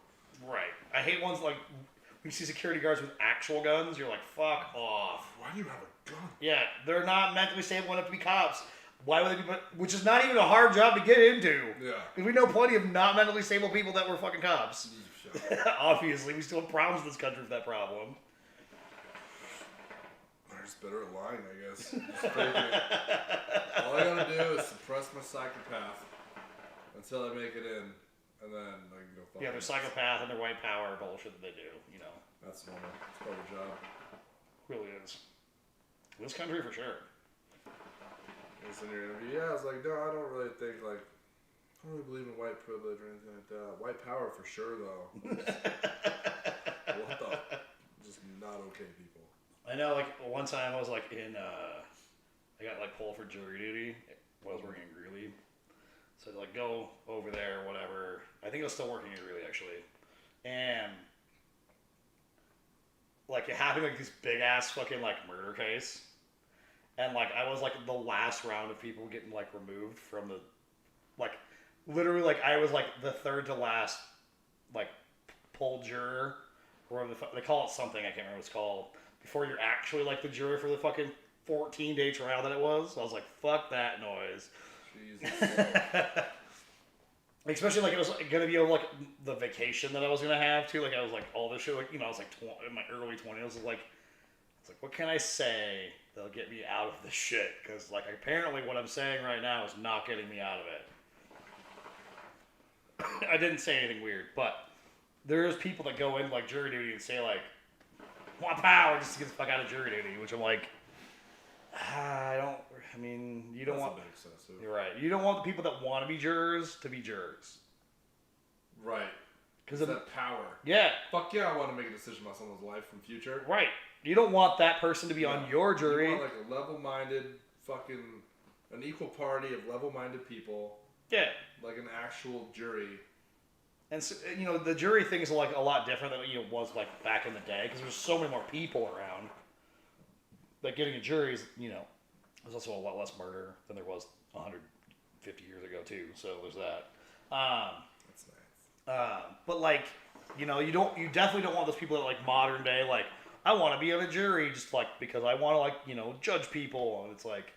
Right. I hate ones when you see security guards with actual guns. You're like, fuck off. Why do you have a gun? Yeah, they're not mentally stable enough to be cops. Why would they be? Which is not even a hard job to get into. Yeah. Because we know plenty of not mentally stable people that were fucking cops. Yeah. Obviously, we still have problems in this country with that problem. They're just better at lying, I guess. Just faking it. All I gotta do is suppress my psychopath until I make it in, and then I can go fuck. Yeah, their psychopath and their white power bullshit that they do. That's normal. It's part of the job. Really is. In this country, for sure. In your interview, I was like, no, I don't really think I don't really believe in white privilege or anything like that. White power for sure, though. What the? Just not okay, people. I know, one time I was in, I got pulled for jury duty while I was working in Greeley. So I'd go over there or whatever. I think I was still working in Greeley actually. And it happened this big ass fucking murder case. And I was the last round of people getting removed from the literally I was the third to last pulled juror, or they call it something, I can't remember what it's called, before you're actually the juror for the fucking 14-day trial that it was. So I was like, fuck that noise. Jesus. Especially it was gonna be the vacation that I was gonna have too. I was all this shit. I was in my early 20s. I was like, what can I say that'll get me out of this shit? Because apparently what I'm saying right now is not getting me out of it. I didn't say anything weird, but there's people that go in jury duty and say want power just to get the fuck out of jury duty, which I'm you don't want. That's a bit excessive. You're right. You don't want the people that want to be jurors. Right. Because that power. Yeah. Fuck yeah, I want to make a decision about someone's life in future. Right. You don't want that person to be on your jury. You want a level-minded an equal party of level-minded people. Yeah. An actual jury. And so, the jury thing is a lot different than it was back in the day, because there's so many more people around. But getting a jury is, there's also a lot less murder than there was 150 years ago too. So there's that. That's nice. But like, you definitely don't want those people that like modern day, like, I want to be on a jury just like because I want to like, judge people, and it's like,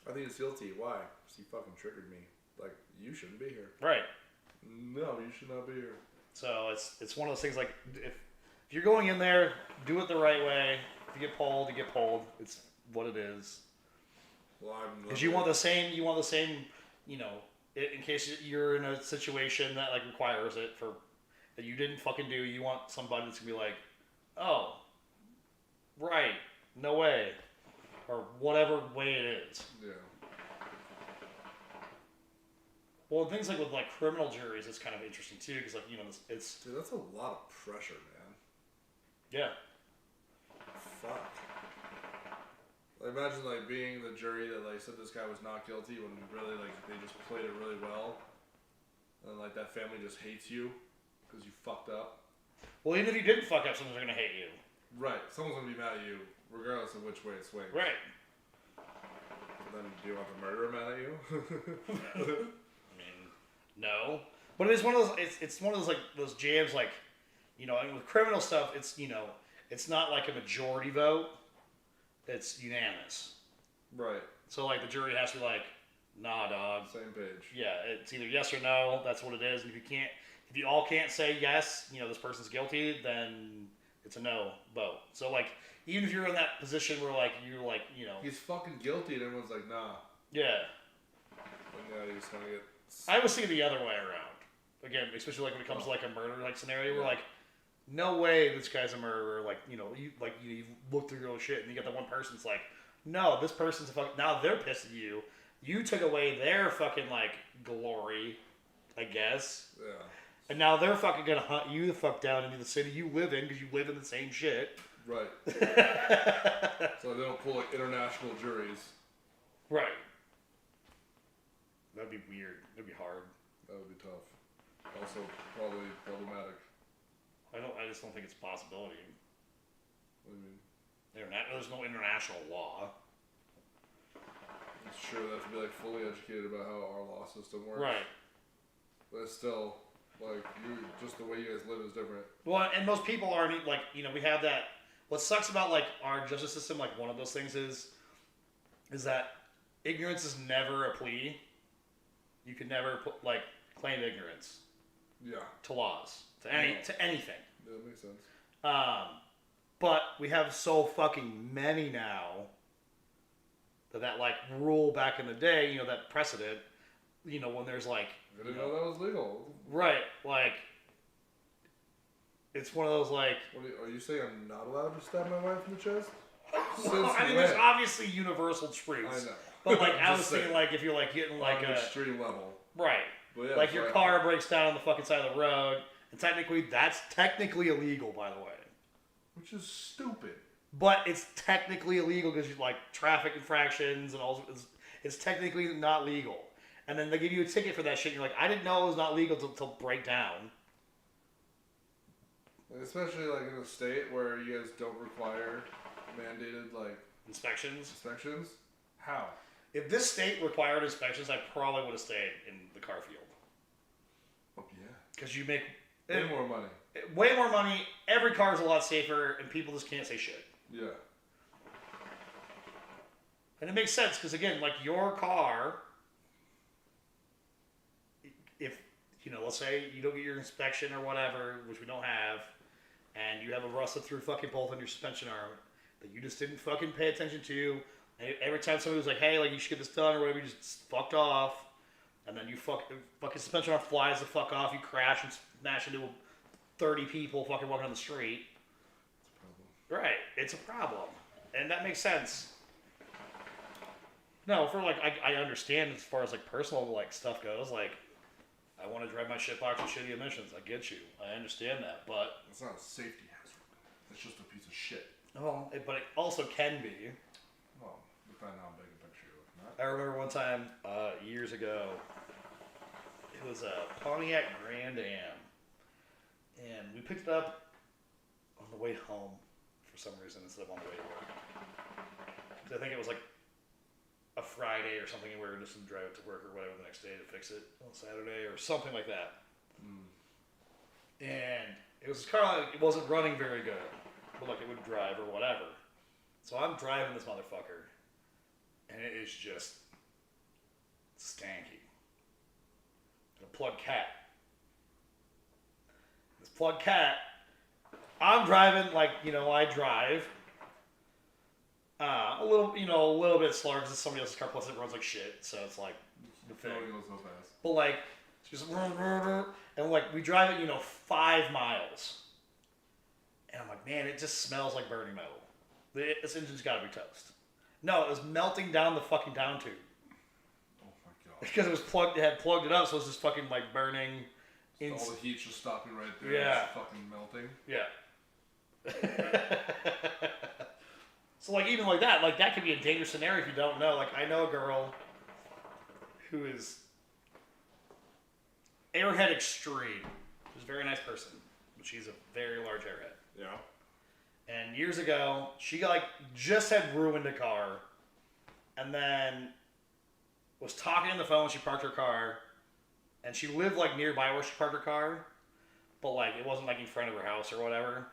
I think he's guilty. Why? Because he fucking triggered me. Like, you shouldn't be here. right. No, you should not be here. So it's one of those things like if you're going in there, do it the right way. If you get pulled, you get pulled. It's what it is. Well, Because you want the same, in case you're in a situation that like requires it for that you didn't fucking do. You want somebody that's gonna be like, oh, right, no way, or whatever way it is. Yeah. Well, things like with like criminal juries, it's kind of interesting too, because like it's Dude, that's a lot of pressure, man. yeah. Fuck. Like, imagine like being the jury that like said this guy was not guilty when really like they just played it really well, and like that family just hates you because you fucked up. Well, even if you didn't fuck up, someone's gonna hate you. Right. Someone's gonna be mad at you regardless of which way it swings. Right. And then do you want the murderer mad at you? No, but it is one of those. It's one of those like those jams, like and with criminal stuff, it's it's not like a majority vote; it's unanimous. Right. So like the jury has to be like, nah, dog. Same page. Yeah, it's either yes or no. That's what it is. And if you all can't say yes, this person's guilty, then it's a no vote. So like even if you're in that position where like you're like he's fucking guilty, and everyone's like, nah. Yeah. And yeah, he's gonna get. I would see it the other way around. Again, especially like when it comes to like a murder like scenario, where like, no way this guy's a murderer. Like you look through your own shit, and you get the one person that's like, no, this person's a fuck. Now they're pissed at you. You took away their fucking like glory, I guess. Yeah. And now they're fucking gonna hunt you the fuck down into the city you live in because you live in the same shit. Right. So they don't pull like international juries. Right. That'd be weird. That'd be hard. That would be tough. Also, probably problematic. I just don't think it's a possibility. What do you mean? There's no international law. I'm sure they have to be like fully educated about how our law system works. Right. But still, like just the way you guys live is different. Well, and most people aren't like we have that. What sucks about like our justice system, like one of those things is that ignorance is never a plea. You can never claim ignorance. Yeah. To laws, to anything. Yeah, that makes sense. But we have so fucking many now that like rule back in the day, that precedent, when there's like. I didn't know that was legal. Right, like. It's one of those like. Are you saying I'm not allowed to stab my wife in the chest? Well, I mean, there's obviously universal truths. I know. But like, I was thinking like if you're like getting like on an extreme level. Right. Yeah, like your car breaks down on the fucking side of the road, and that's technically illegal, by the way. Which is stupid. But it's technically illegal because you like traffic infractions and all. It's technically not legal, and then they give you a ticket for that shit. And you're like, I didn't know it was not legal to break down. Especially like in a state where you guys don't require mandated like inspections. How? If this state required inspections, I probably would have stayed in the car field. Oh yeah. Because you make way more money. Way more money. Every car is a lot safer, and people just can't say shit. Yeah. And it makes sense because again, like your car, if let's say you don't get your inspection or whatever, which we don't have, and you have a rusted through fucking bolt on your suspension arm that you just didn't fucking pay attention to. Every time somebody was like, hey, like you should get this done or whatever, you just fucked off. And then you fucking suspension arm flies the fuck off. You crash and smash into 30 people fucking walking on the street. It's a problem. Right. It's a problem. And that makes sense. No, for like, I understand as far as like personal like stuff goes. Like, I want to drive my shitbox with shitty emissions. I get you. I understand that. But it's not a safety hazard. It's just a piece of shit. Well, but it also can be. Well, depending on how big a picture you're looking at. I remember one time, years ago, it was a Pontiac Grand Am, and we picked it up on the way home for some reason instead of on the way to work. I think it was like a Friday or something, and we were just going to drive it to work or whatever the next day to fix it on Saturday or something like that. And it was a car like, it wasn't running very good, but like it would drive or whatever. So I'm driving this motherfucker, and it is just stanky. And a plug cat. This plug cat, I'm driving like, I drive a little bit slower because it's somebody else's car, plus it runs like shit, so it's like the thing. It goes so fast. But like, it's just, and like we drive it, 5 miles. And I'm like, man, it just smells like burning metal. This engine's got to be toast. No, it was melting down the fucking down tube. Oh my god. Because it had plugged it up, so it was just fucking like burning. All the heat's just stopping right there. Yeah. It's fucking melting. Yeah. So like even like that could be a dangerous scenario if you don't know. Like I know a girl who is airhead extreme. She's a very nice person, but she's a very large airhead. Yeah. And years ago, she like just had ruined a car, and then was talking on the phone when she parked her car, and she lived like nearby where she parked her car, but like it wasn't like in front of her house or whatever.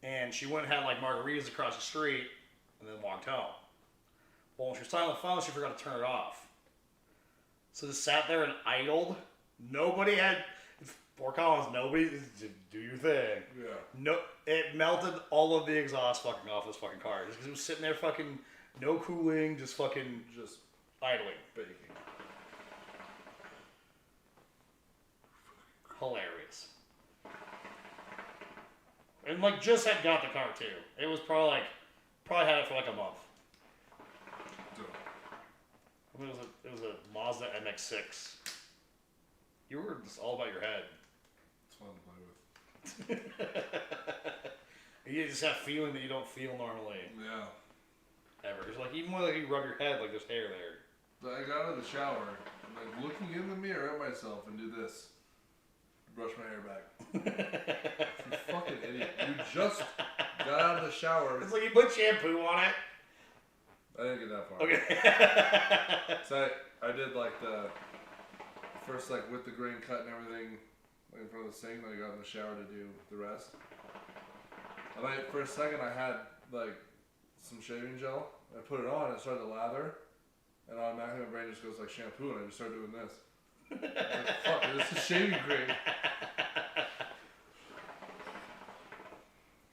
And she went and had like margaritas across the street, and then walked home. Well, when she was talking on the phone, she forgot to turn it off. So just sat there and idled. Nobody had. Fort Collins, nobody, do your thing. Yeah. No, it melted all of the exhaust fucking off this fucking car. Just because it was sitting there fucking, no cooling, just fucking, just idling. Baking. Hilarious. And like just had got the car too. It was probably had it for like a month. Dude. I mean, it was a Mazda MX-6. You were just all about your head. It's fun to play with. You just have a feeling that you don't feel normally. Yeah. Ever. It's like, even when like, you rub your head, like there's hair there. But I got out of the shower, I'm like looking in the mirror at myself and do this. Brush my hair back. You fucking idiot. You just got out of the shower. It's like you put shampoo on it. I didn't get that far. Okay. So I did like the first like with the grain cut and everything like in front of the sink, then I got in the shower to do the rest. And for a second I had like some shaving gel. I put it on and it started to lather, and automatically my brain just goes like shampoo, and I just started doing this. Like, fuck, this is shaving cream.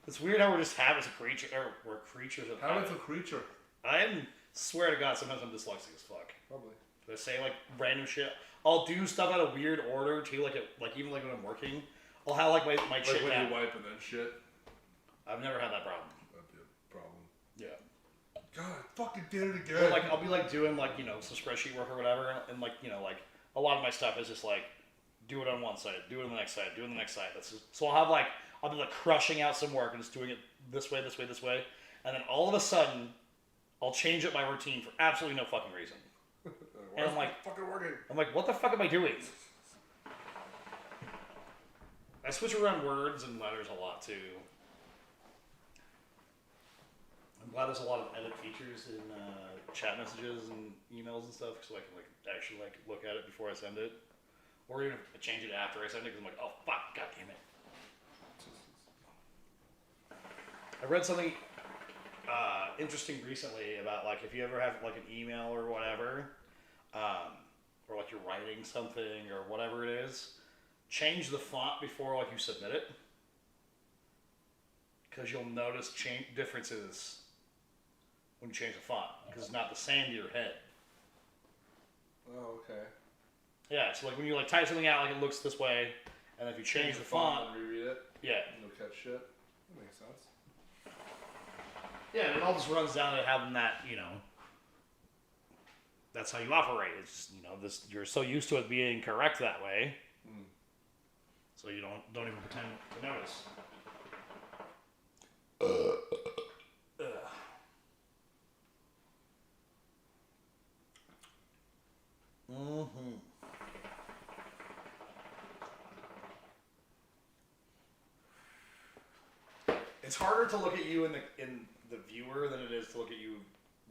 It's weird how we're just habits of creature, or we're creatures of Habits of creature. I swear to God, sometimes I'm dyslexic as fuck. Probably. They say like random shit. I'll do stuff out of weird order too, like even like when I'm working, I'll have like my Like shit when down. you wipe and then shit. I've never had that problem. That'd be a problem. Yeah. God, I fucking did it again. But like I'll be like doing like some spreadsheet work or whatever, and like like a lot of my stuff is just like do it on one side, do it on the next side, do it on the next side. That's just, so I'll be like crushing out some work and just doing it this way, and then all of a sudden I'll change up my routine for absolutely no fucking reason. Why And I'm like, fucking working. I'm like, what the fuck am I doing? I switch around words and letters a lot too. I'm glad there's a lot of edit features in chat messages and emails and stuff, so I can like actually like look at it before I send it, or even if I change it after I send it because I'm like, oh fuck, god damn it. I read something interesting recently about like if you ever have like an email or whatever, or like you're writing something or whatever it is, change the font before like you submit it, because you'll notice differences when you change the font, because it's not the same to your head. Oh, okay. Yeah, so like when you like type something out, like it looks this way, and if you change the font, and reread it. yeah, No catch shit. That makes sense. yeah, and it all just runs down to having that, that's how you operate. It's this you're so used to it being correct that way, so you don't even pretend to notice. Mm-hmm. It's harder to look at you in the viewer than it is to look at you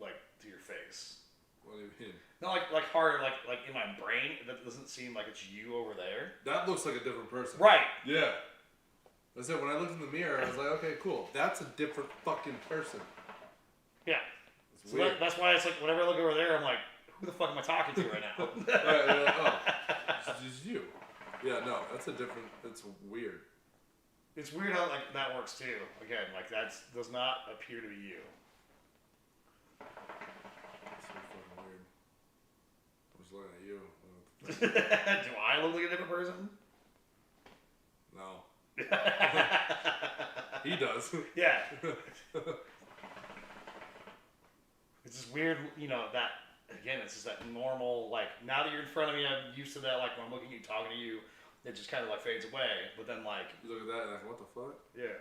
like to your face. What do you mean? Not like harder, like in my brain, that doesn't seem like it's you over there. That looks like a different person. Right. Yeah. That's it. When I looked in the mirror, I was like, okay, cool. That's a different fucking person. Yeah. It's So weird. that's why it's like whenever I look over there, I'm like, who the fuck am I talking to right now? Right, like, oh, it's just you. Yeah, no, that's a different. It's weird. It's weird how like that works too. Again, like does not appear to be you. It's so fucking weird. I'm just looking at you. Do I look like a different person? No. He does. Yeah. It's just weird, that, again, it's just that normal, like, now that you're in front of me, I'm used to that, like, when I'm looking at you, talking to you, it just kind of, like, fades away, but then, like... You look at that and like, what the fuck? Yeah.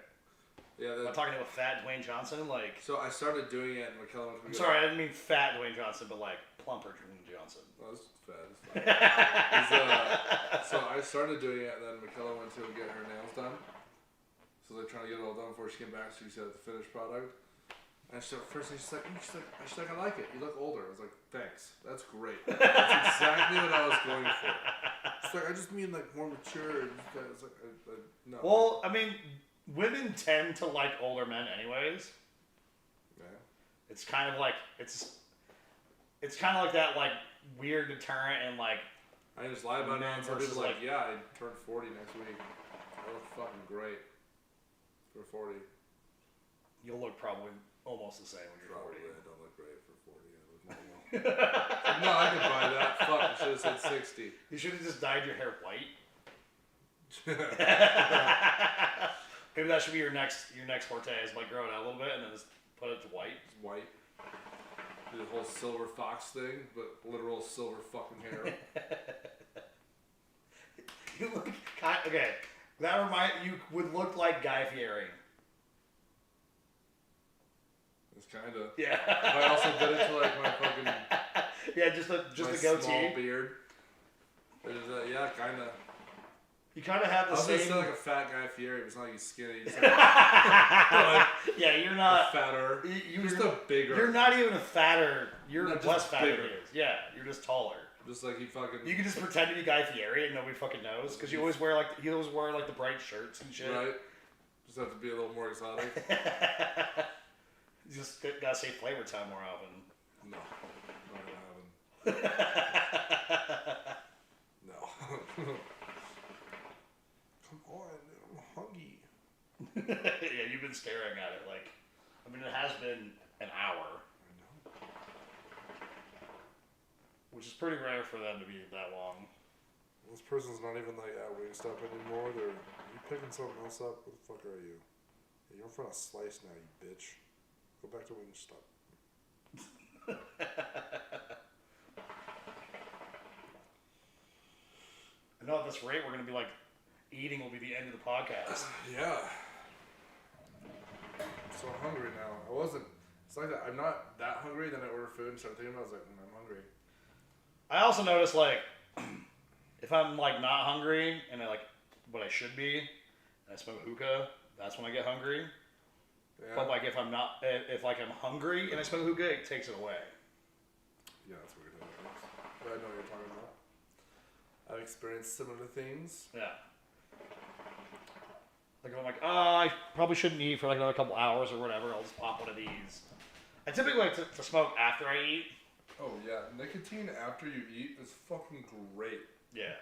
Yeah, I'm talking to a fat Dwayne Johnson, like... So I started doing it and McKellen went to I'm sorry, I didn't mean fat Dwayne Johnson, but, like, plumper Dwayne Johnson. Oh, it's fat. It's fine. So I started doing it and then McKellen went to get her nails done. So they're trying to get it all done before she came back, so she said the finished product. And first thing she's like, I like it. You look older. I was like, thanks. That's great. That's exactly what I was going for. She's like, I just mean like more mature. And it's like, no. Well, I mean, women tend to like older men anyways. Yeah. It's kind of like, it's kind of like that, like, weird deterrent and, like... I just lie about it. Men So versus, just like, like- yeah, I turned 40 next week. I look fucking great for 40. You'll look probably almost the same when you're Probably 40. I don't look great for 40. I look normal. No, I can buy that. Fuck, I should have said 60. You should have just dyed your hair white. Maybe that should be your next forte is like grow it out a little bit and then just put it to white. It's white. Do the whole silver fox thing, but literal silver fucking hair. You look okay. You would look like Guy Fieri. It's kinda. Yeah. If I also did it to like my fucking yeah, just my the goatee. small beard. Yeah, kinda. You kind of have I the was same. gonna say like a fat Guy Fieri, but it's not like he's skinny. He's like Yeah, you're not. fatter. You're Just a bigger. You're not even a fatter. You're No, just less fat than he bigger. is. Yeah, you're just taller. Just like he fucking. You can just pretend to be Guy Fieri and nobody fucking knows because you always wear like the bright shirts and shit. Right. Just have to be a little more exotic. You just gotta say flavor time more often. No, not gonna happen. No. Come on, I'm hungry. Yeah, you've been staring at it like. I mean, it has been an hour, I know. which is pretty rare for them to be that long. This person's not even like at Wingstop anymore. Are you picking something else up? What the fuck are you? You're in front of Slice now, you bitch. Go back to Wingstop. I know at this rate we're gonna be like eating will be the end of the podcast. Yeah. I'm so hungry now. I wasn't. It's like that. I'm not that hungry. Then I order food and start thinking about it. I was like, I'm hungry. I also notice like if I'm like not hungry and I like what I should be, and I smoke hookah, that's when I get hungry. Yeah. But like if I'm hungry and I smoke hookah, it takes it away. Yeah, that's weird. But I know what you're talking about. I've experienced similar things. Yeah. Like if I'm like, I probably shouldn't eat for like another couple hours or whatever. I'll just pop one of these. I typically like to smoke after I eat. Oh yeah, nicotine after you eat is fucking great. Yeah.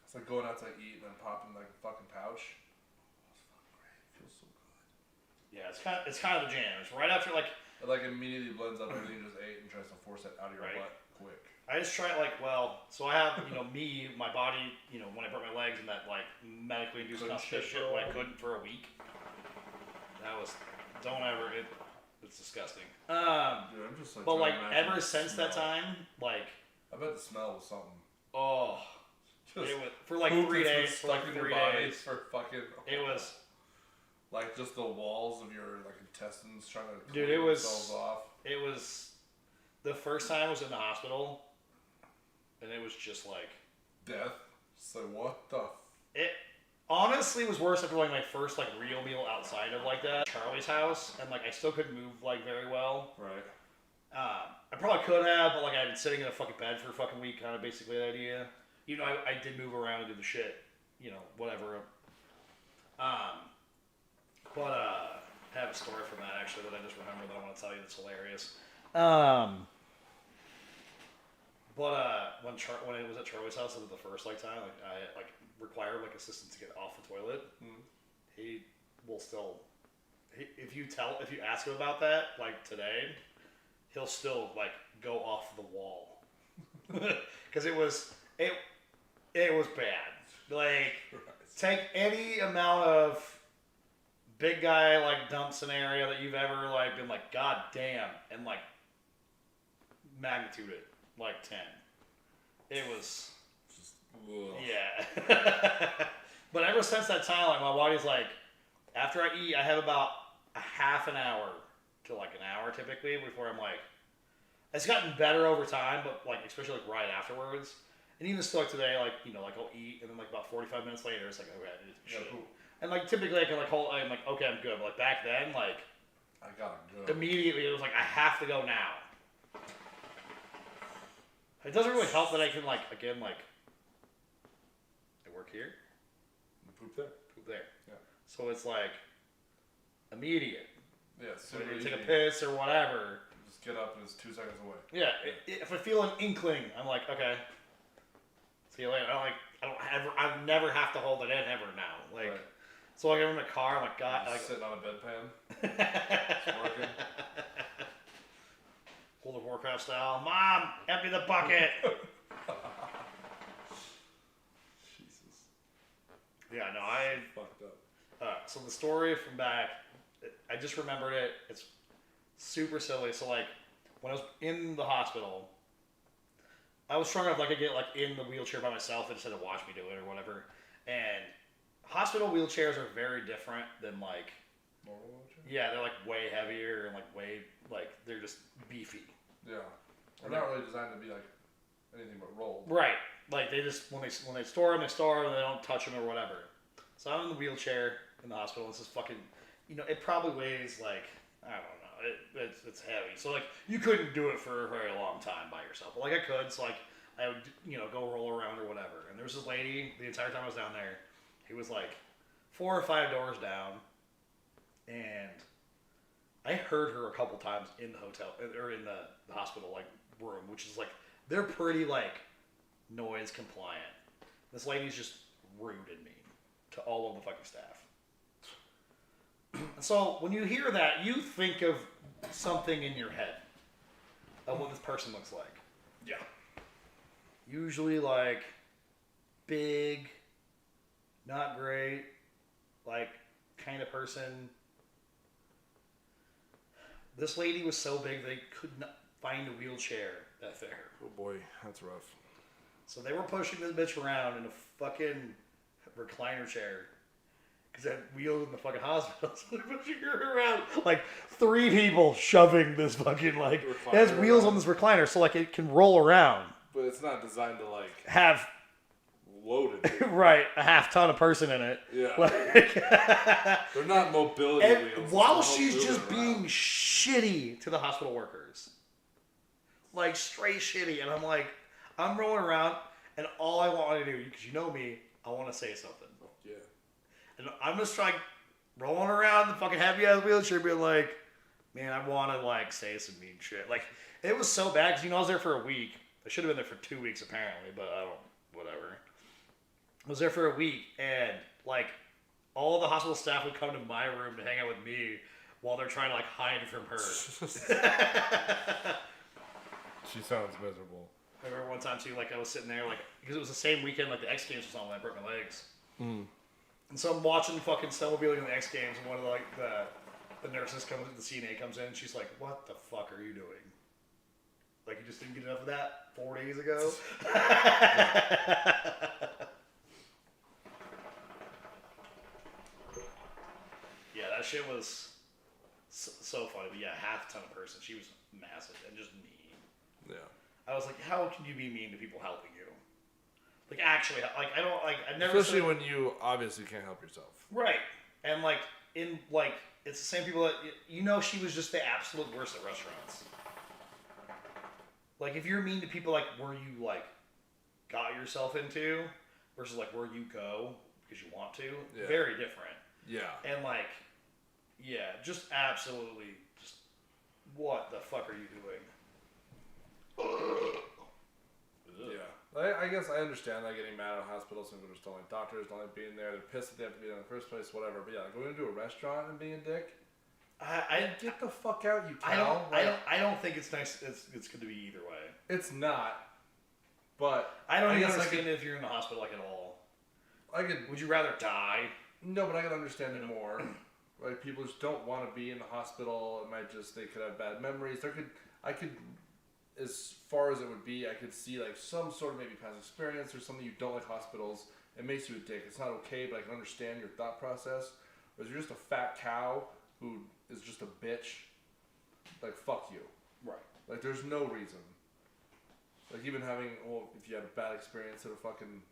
It's like going out to eat and then popping like a fucking pouch. Oh, it's fucking great. It feels so good. Yeah, it's kind of the jam. It's right after like It like immediately blends up everything you just ate and tries to force it out of your Right. butt quick. I just try so I have my body when I broke my legs and that like medically induced Couldn't constipation shit for a when I while. couldn't for a week. It's disgusting. Dude, I'm just like. But trying like to imagine ever the since that smell. time, like I bet the smell was something. oh, Just it was for like poop 3 that's been days. For stuck like in your 3 body days, for fucking. it was. Like just the walls of your like intestines trying to Dude, clean it was- themselves off. It was the first time I was in the hospital, and it was just like Death. So what the? it. Honestly, it was worse after like my first like real meal outside of like that Charlie's house, and like I still couldn't move like very well. Right. I probably could have, but like I'd been sitting in a fucking bed for a fucking week, kind of basically the idea. You know, I did move around and do the shit, you know, whatever. But I have a story from that actually that I just remembered that I want to tell you that's hilarious. But when it was at Charlie's house, it was the first like time like I like required like assistance to get off the toilet. He will still, if you ask him about that like today, he'll still like go off the wall because it was bad. Like take any amount of big guy like dump scenario that you've ever like been like god damn and like magnitude it like 10. It was just ugh. Yeah. But ever since that time, like my body's like, after I eat, I have about a half an hour to like an hour typically before I'm like, it's gotten better over time, but like especially like right afterwards. And even still like today, like you know, like I'll eat and then like about 45 minutes later, it's like okay, I need to shit. And like typically I can like hold, I'm like okay, I'm good. But like back then, like I gotta go. Immediately it was like I have to go now. It doesn't really help that I can like again like I work here. Poop there. Poop there. Yeah. So it's like immediate. Yeah. So you take a piss or whatever. Just get up and it's 2 seconds away. Yeah. If I feel an inkling, I'm like okay. See you later. I've never have to hold it in ever now. Like right. So like I'm in the car. I'm like God. Just like, sitting on a bedpan. It's working. World of Warcraft style. Mom, empty the bucket. Jesus. Yeah, no, I fucked up. So the story from back, I just remembered it. It's super silly. So like, when I was in the hospital, I was strong enough like I get like in the wheelchair by myself. They just had to watch me do it or whatever. And hospital wheelchairs are very different than like normal wheelchair. Yeah, they're like way heavier and like way like they're just beefy. Yeah, they're not really designed to be like anything but rolled. Right, like they just when they store them, and they don't touch them or whatever. So I'm in the wheelchair in the hospital. This is fucking, you know, it probably weighs like I don't know, it's heavy. So like you couldn't do it for a very long time by yourself. But like I could, so like I would go roll around or whatever. And there was this lady the entire time I was down there. He was like 4 or 5 doors down, and I heard her a couple times in the hotel or in the hospital like room, which is like they're pretty like noise compliant. This lady's just rude and mean to all of the fucking staff. So when you hear that, you think of something in your head of what this person looks like. Yeah. Usually like big, not great, like kind of person. This lady was so big they could not find a wheelchair that fit her. Oh boy, that's rough. So they were pushing this bitch around in a fucking recliner chair because it had wheels in the fucking hospital. So they're pushing her around. Like 3 people shoving this fucking like it has wheels on this recliner, so like it can roll around. But it's not designed to like have loaded. Right, a half ton of person in it. Yeah. Like, they're not mobility and wheels. while she's just being shitty to the hospital workers. Like straight shitty. And I'm like, I'm rolling around and all I want to do, because you know me, I want to say something. Yeah. And I'm just like rolling around the fucking heavy ass wheelchair being like, man, I want to like say some mean shit. Like, it was so bad because, I was there for a week. I should have been there for 2 weeks apparently, but I don't, whatever. I was there for a week, and like all the hospital staff would come to my room to hang out with me while they're trying to like hide from her. She sounds miserable. I remember one time too, like I was sitting there, like because it was the same weekend, like the X Games was on when I broke my legs. Mm. And so I'm watching fucking snowmobiling in the X Games, and one of the nurses comes, the CNA comes in, and she's like, "What the fuck are you doing? Like you just didn't get enough of that 4 days ago?" Yeah, that shit was so funny. But yeah, half a ton of person. She was massive and just mean. Yeah. I was like, how can you be mean to people helping you? Like actually, like I don't like I've never. Especially when you obviously can't help yourself. Right, and like it's the same people that she was just the absolute worst at restaurants. Like if you're mean to people, like where you like got yourself into versus like where you go because you want to, very different. Yeah, and like just absolutely just what the fuck are you doing? Yeah, I guess I understand like getting mad at hospitals and people just don't like doctors, don't like being there. They're pissed that they have to be there in the first place, whatever. But yeah, like, going into a restaurant and being a dick. I get the fuck out, you cow. I don't think it's nice. It's going to be either way. It's not. But I don't even understand if you're in the hospital like at all. Would you rather die? No, but I can understand it more. Like people just don't want to be in the hospital. It might just they could have bad memories. I could. As far as it would be, I could see like some sort of maybe past experience or something you don't like hospitals. It makes you a dick. It's not okay, but I can understand your thought process. Whereas you're just a fat cow who is just a bitch, like fuck you. Right. Like there's no reason. Like even having, if you had a bad experience at a fucking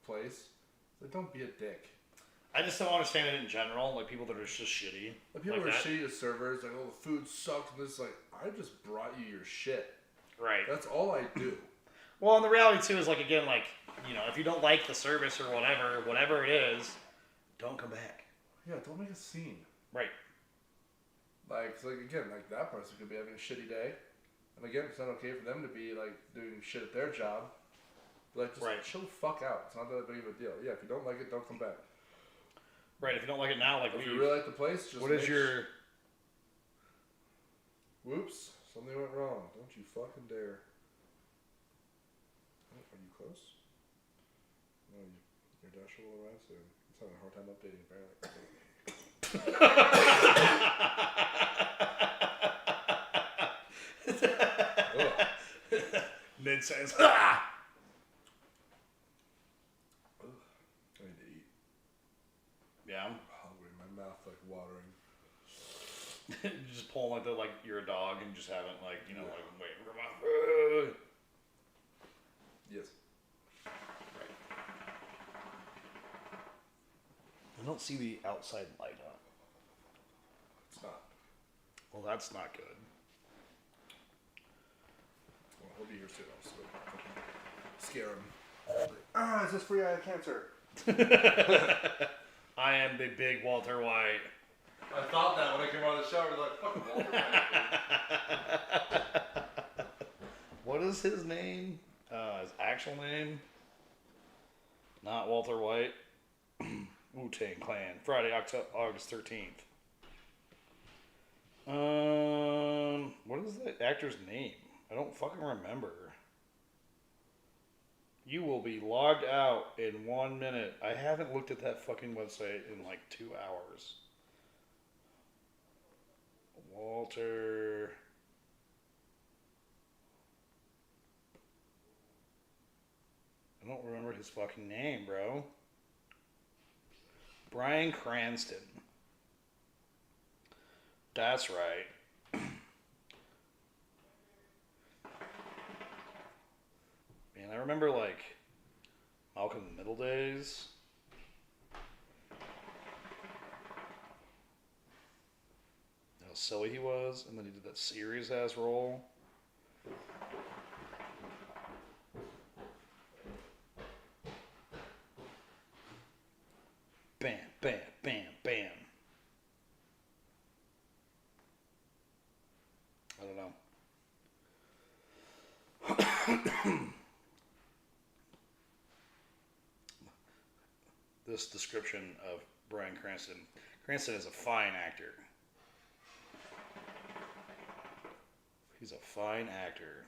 place, like don't be a dick. I just don't understand it in general. Like people that are just shitty. Like people are shitty to servers. Like, the food sucks. And this like, I just brought you your shit. Right. That's all I do. Well, and the reality too is like again, like if you don't like the service or whatever it is, don't come back. Yeah, don't make a scene. Right. Like again, like that person could be having a shitty day, and again, it's not okay for them to be like doing shit at their job. Like just chill the fuck out. It's not that big of a deal. Yeah, if you don't like it, don't come back. Right. If you don't like it now, like if you really like the place, just what is your? Whoops. Something went wrong. Don't you fucking dare. Oh, are you close? No, your dash will arrive soon. It's having a hard time updating, apparently. Mid-sentence. I need to eat. Yeah. I'm hungry. My mouth like watering. You just pull like you're a dog and just haven't like waiting for my. Yes. Right. I don't see the outside light on. It's not. Well, that's not good. Well, he'll be here soon. I'll scare him. Is this free? I have cancer. I am the big Walter White. I thought that when I came out of the shower. I was like, fuck Walter White. What is his name? His actual name? Not Walter White. Wu-Tang Clan. Friday, August 13th. What is the actor's name? I don't fucking remember. You will be logged out in 1 minute. I haven't looked at that fucking website in like 2 hours. Walter. I don't remember his fucking name, bro. Bryan Cranston. That's right. Man, I remember like Malcolm in the Middle days. How silly he was, and then he did that serious ass role. Bam, bam, bam, bam. I don't know. This description of Bryan Cranston. Cranston is a fine actor. He's a fine actor.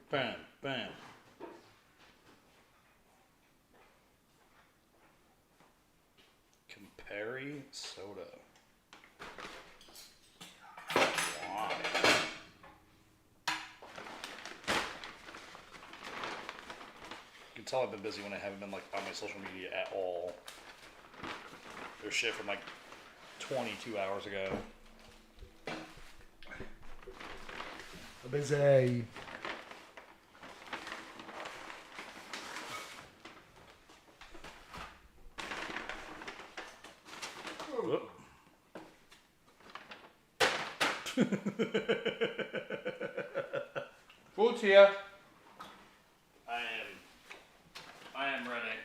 Bam, bam. Campari soda. Wow. You can tell I've been busy when I haven't been like on my social media at all. There's shit from like 22 hours ago. busy. Whoop. Food's here. I am ready.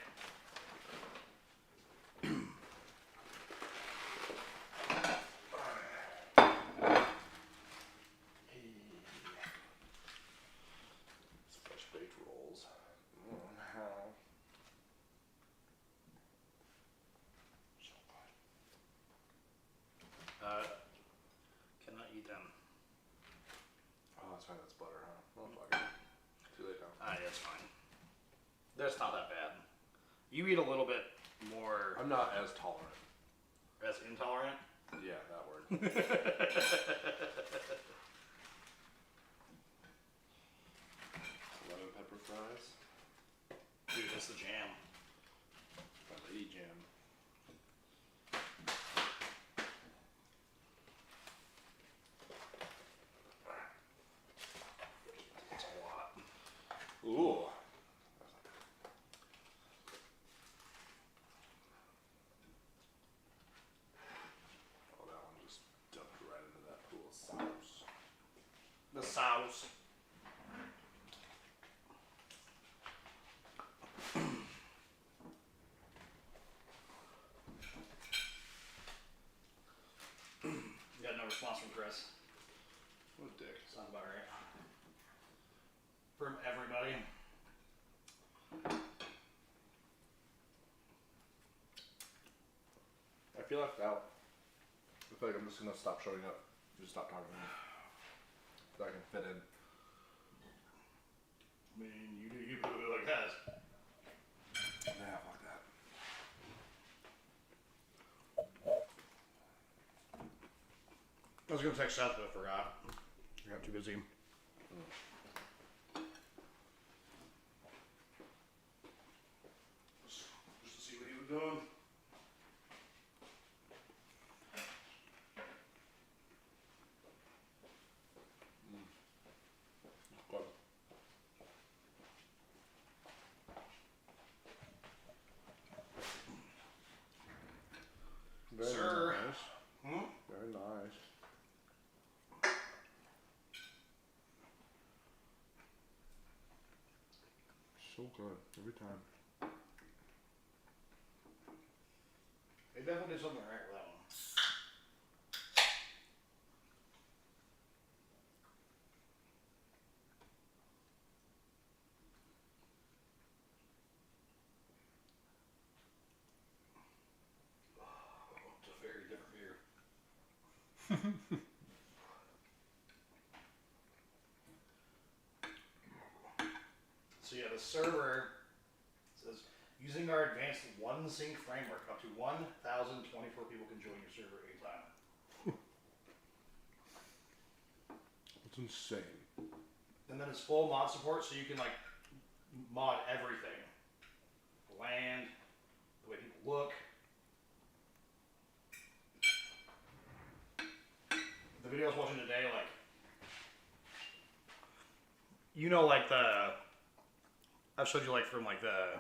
Fresh baked rolls. Cannot eat them. Oh, that's right. That's butter, huh? Oh, fuck it. Too late now. Ah, yeah, it's fine. That's not that bad. You eat a little bit more. I'm not as tolerant. As intolerant? Yeah, that word. Lemon pepper fries. Dude, that's the jam. Got the eat jam. That's a lot. Ooh. Oh, that one just dumped right into that pool of sauce. The sauce. Got no response from Chris. What a dick. Sounds about right. From everybody. I feel left out. I feel like I'm just gonna stop showing up. Just stop talking to me. So I can fit in. I mean, you do you like that. Yeah, fuck that. I was gonna text Seth, but I forgot. I got too busy. Just to see what he was doing. Good. Very Sir. nice. Hmm? Very nice. So good every time. They definitely did something right with that one. It's a very different beer. So yeah, the server says, using our advanced one sync framework, up to 1,024 people can join your server anytime. It's insane. And then it's full mod support, so you can like mod everything. The land, the way people look. The video I was watching today, like, you know, like I've showed you like from like the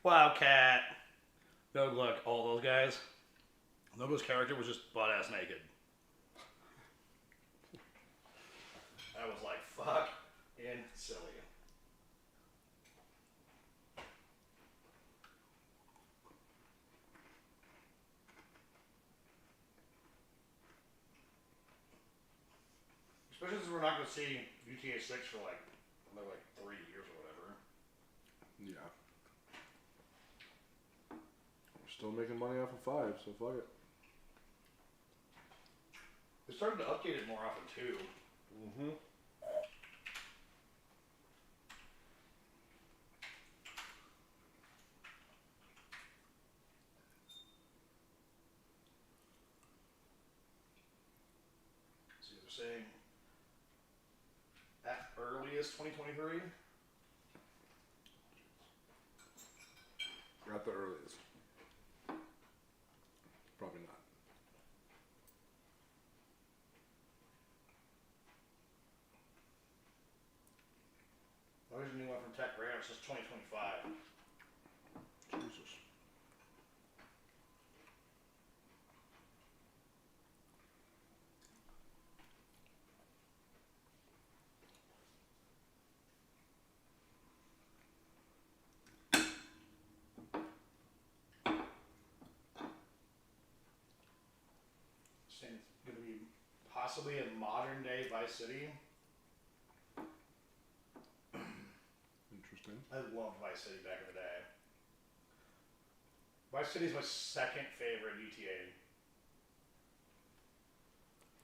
Wildcat, No Look, all those guys. Nobo's character was just butt ass naked. I was like, fuck and silly. Especially since we're not going to see GTA 6 for like another like 3 years or whatever. Yeah. We're still making money off of 5, so fuck it. They started to update it more often too. Mm-hmm. So they're saying at earliest 2023. At the earliest. Probably not. Oh, there's a new one from Tech Rare. It says 2025. Jesus. Saying it's going to be possibly a modern day Vice City. Interesting. I loved Vice City back in the day. Vice City is my second favorite GTA.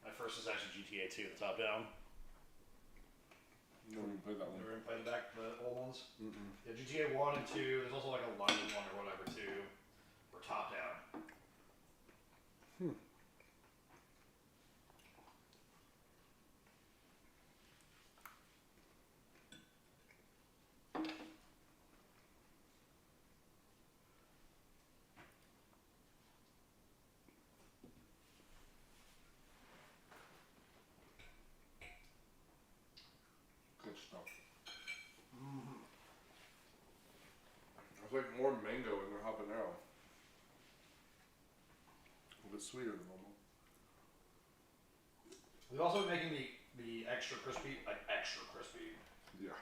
My first is actually GTA 2, the top down. Never even played that one. Never even played the old ones? Mm-mm. Yeah, GTA 1 and 2. There's also like a London one or whatever too. Or top down. Good stuff. It's like more mango in their habanero. A bit sweeter than normal. We've also been making the extra crispy, like extra crispy. Yeah.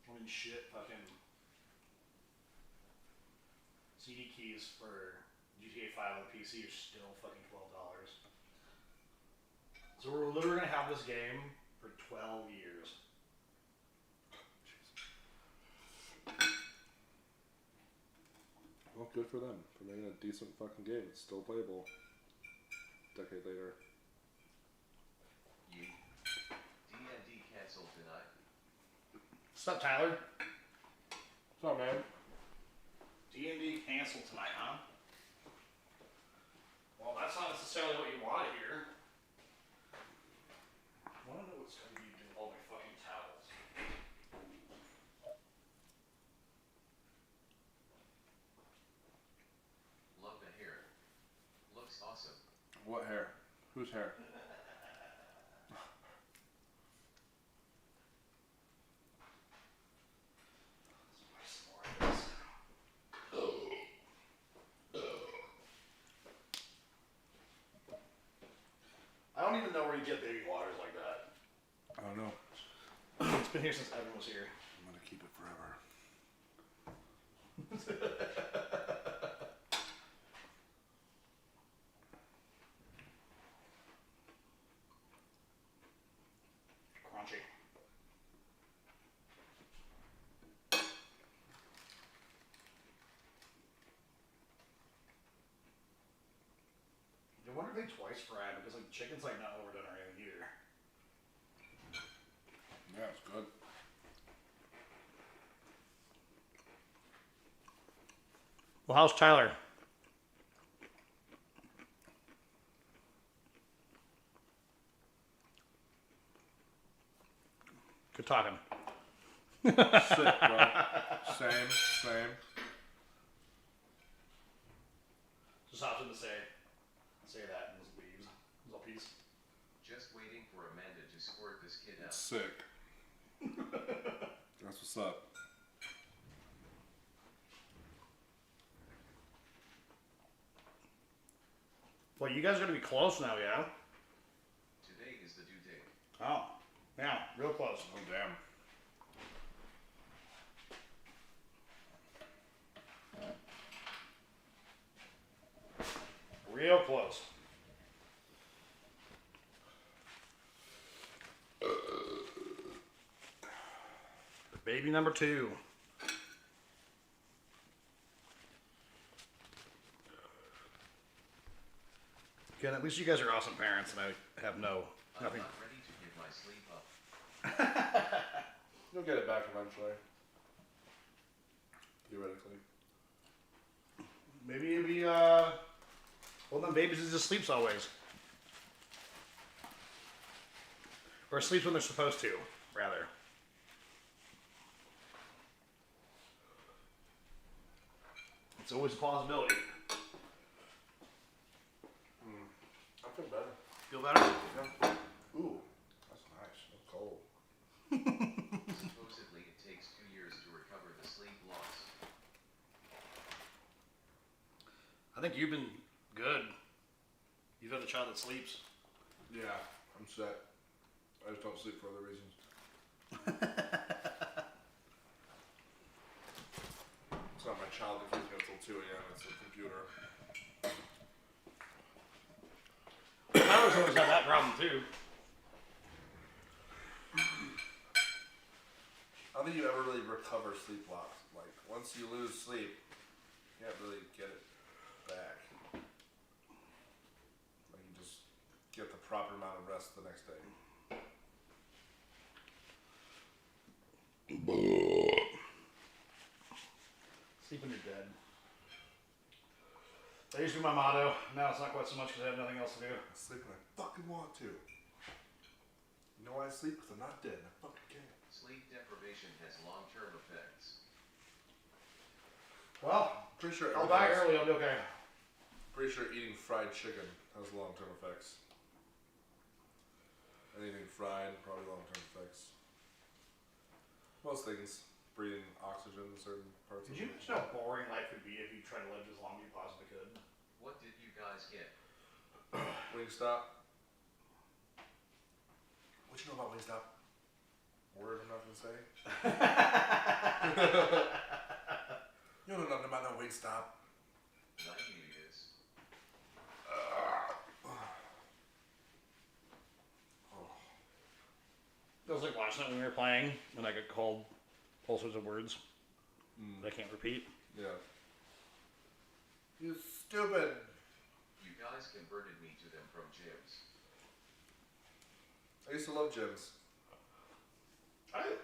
I mean, shit, fucking CD keys for GTA 5 on the PC are still fucking $12. So we're literally gonna have this game for 12 years. Well, good for them for making a decent fucking game. It's still playable. Decade later. D&D canceled tonight. What's up, Tyler? What's up, man? D&D canceled tonight, huh? Well, that's not necessarily what you want to hear. I want to know what's going to be doing all my fucking towels. Love the hair. Looks awesome. What hair? Whose hair? I don't even know where you get baby waters like that. I don't know. It's been here since Evan was here. I'm gonna keep it forever. Crunchy. I wonder if they twice fried because like chicken's like not overdone or anything either. Yeah, it's good. Well, how's Tyler? Good talking. Sick, bro. Same. Just option to say that and just leaves. It's all peace. Just waiting for Amanda to squirt this kid out. Sick. That's what's up. Well, you guys are gonna be close now, yeah? Today is the due date. Oh, yeah, real close. Oh, damn. Real close. Baby number 2. Again, at least you guys are awesome parents, and I have I'm nothing. not ready to give my sleep up. You'll get it back eventually. Theoretically. Maybe it'd be, well, then babies just sleeps always. Or sleeps when they're supposed to, rather. It's always a possibility. feel better. Feel better? Yeah. Ooh, that's nice. That's cold. Supposedly it takes 2 years to recover the sleep loss. I think you've been good. You've had a child that sleeps. Yeah, I'm set. I just don't sleep for other reasons. It's not my child that keeps me up till 2 a.m. It's the computer. Tyler's always had that problem too. I don't think you ever really recover sleep loss. Like, once you lose sleep, you can't really get it back. Like, you just get the proper amount of rest the next day. Sleep when you're dead. That used to be my motto. Now it's not quite so much because I have nothing else to do. I sleep when I fucking want to. You know why I sleep? Because I'm not dead and I fucking can't. Sleep deprivation has long-term effects. Well, Pretty sure I'll die early. I'll be okay. Pretty sure eating fried chicken has long-term effects. Anything fried, probably long-term effects. Most things. Breathing oxygen in certain parts Did of you know how boring life would be if you tried to live as long as you possibly could? What did you guys get? Wingstop. What you know about Wingstop? Word I'm not gonna say. You don't know nothing about no Wingstop. 90 years. It was like last night when we were playing, and I got called all sorts of words that I can't repeat. Yeah. You stupid. You guys converted me to them from gyms. I used to love gyms.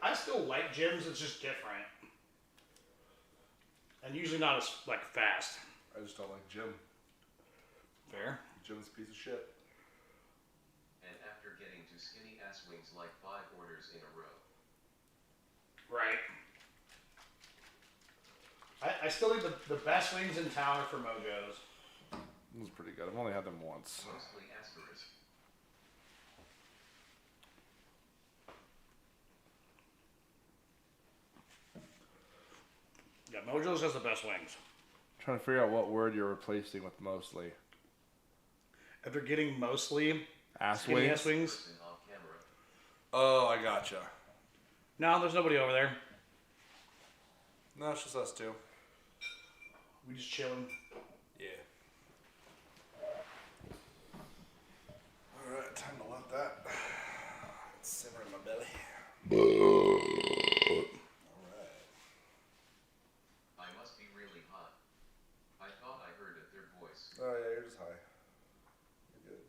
I still like gyms, it's just different. And usually not as like fast. I just don't like gym. Fair. Gym's a piece of shit. And after getting to skinny ass wings like 5 orders in a row. Right. I still think the best wings in town are for Mojo's. It was pretty good. I've only had them once. Mostly asterisk. Yeah, Mojo's has the best wings. Trying to figure out what word you're replacing with mostly. After getting mostly Ass skinny wings? ass wings. Person off camera. Oh, I gotcha. No, there's nobody over there. No, it's just us two. We just chilling. Yeah. Alright, time to let that simmer in my belly. Alright. I must be really hot. I thought I heard a third voice. Oh yeah, you're just high. You're good.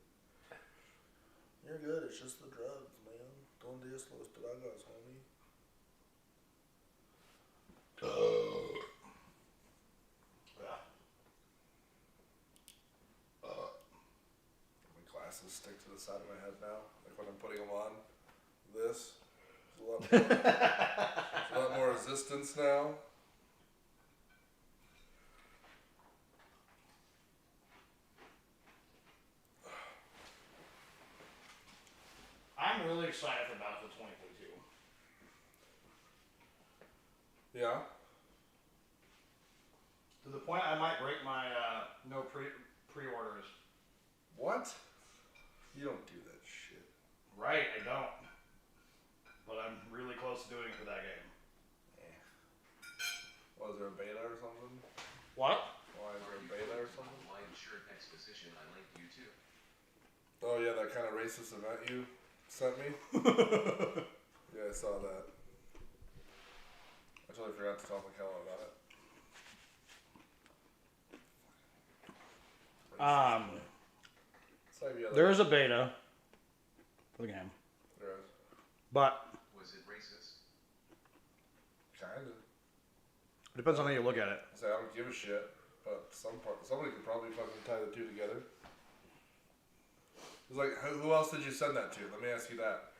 You're good, it's just the drugs, man. Donde es los tragos, homie? My glasses stick to the side of my head now. Like when I'm putting them on. This. There's a lot more resistance now. I'm really excited for Battlefield 2022. Yeah. To the point I might break my no pre-orders. What? You don't do that shit. Right, I don't. But I'm really close to doing it for that game. Was there a beta or something? What? Why is there a You beta or focused on something? the Hawaiian shirt exposition I linked you to. Oh yeah, that kind of racist event you sent me? Yeah, I saw that. I totally forgot to tell McKellar about it. Save you There is a beta for the game, There is. but Was it racist? Kinda. it depends on how you look at it. I don't give a shit, but somebody could probably fucking tie the two together. It's like, who else did you send that to? Let me ask you that.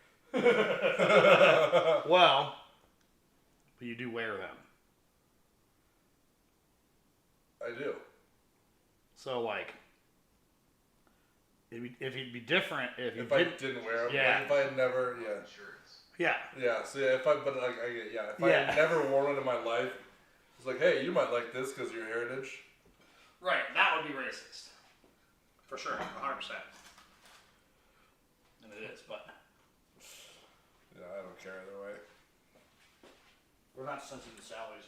Well, but you do wear them. I do. So, like, If he'd be different, if I didn't wear them, yeah. like if I had never, Shirts. yeah. Yeah, so yeah, if I had never worn one in my life, it's like, hey, you might like this because of your heritage. Right, that would be racist. For sure, 100%. And it is, but... Yeah, I don't care either way. We're not sensitive to salaries.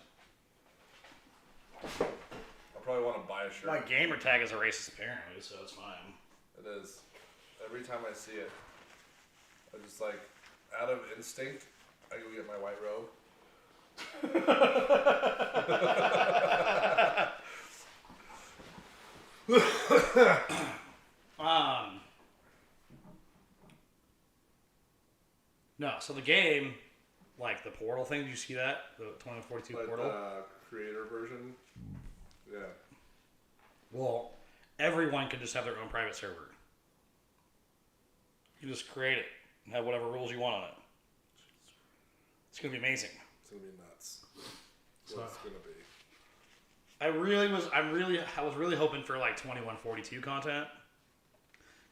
I'll probably want to buy a shirt. My gamer tag is a racist apparently, so it's fine. It is. Every time I see it, I just like, out of instinct, I go get my white robe. No, so the game, like the Portal thing, did you see that? The 2142 Like Portal? the creator version? Yeah. Well, everyone can just have their own private server. You just create it and have whatever rules you want on it. It's gonna be amazing. It's gonna be nuts. So, What's it gonna be? I was really hoping for like 2142 content,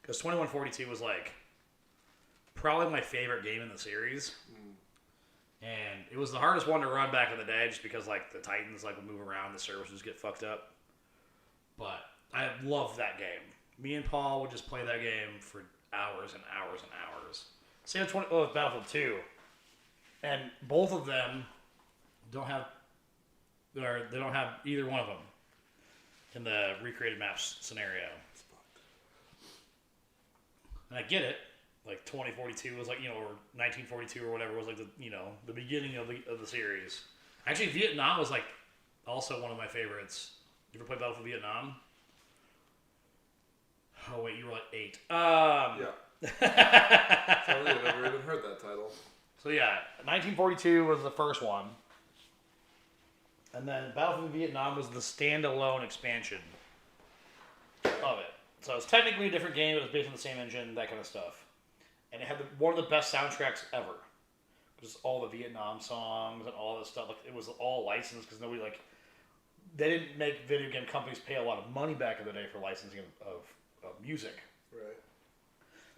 because 2142 was like probably my favorite game in the series, and it was the hardest one to run back in the day, just because like the Titans like would move around, the servers would get fucked up. But I loved that game. Me and Paul would just play that game for hours and hours and hours. Same with Battlefield 2, and both of them don't have either one of them in the recreated maps scenario. And I get it. Like 2042 was like, or 1942 or whatever was like the beginning of the series. Actually, Vietnam was like also one of my favorites. You ever play Battlefield Vietnam? Oh wait, you were like 8. Yeah. Sorry, I've never even heard that title. So yeah, 1942 was the first one. And then Battlefield Vietnam was the standalone expansion of it. So it's technically a different game, but it was based on the same engine, that kind of stuff. And it had one of the best soundtracks ever. Just all the Vietnam songs and all this stuff. Like, it was all licensed because nobody they didn't make video game companies pay a lot of money back in the day for licensing of music. Right.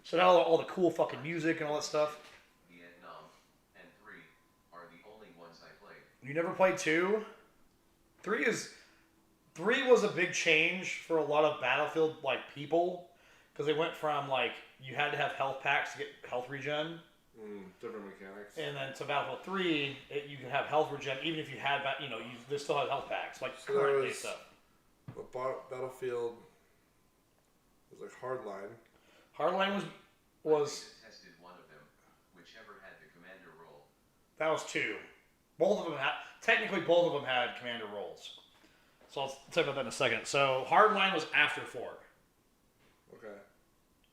So now all the cool fucking music and all that stuff. Vietnam and 3 are the only ones I played. You never played 2? 3 was a big change for a lot of Battlefield people, because they went from you had to have health packs to get health regen, different mechanics. and then to Battlefield 3, you can have health regen even if you had they still have health packs So current day stuff. Battlefield was like Hardline. Hardline was I tested one of them, whichever had the commander role. that was 2. Both of them had commander roles. So I'll talk about that in a second. So Hardline was after 4. Okay.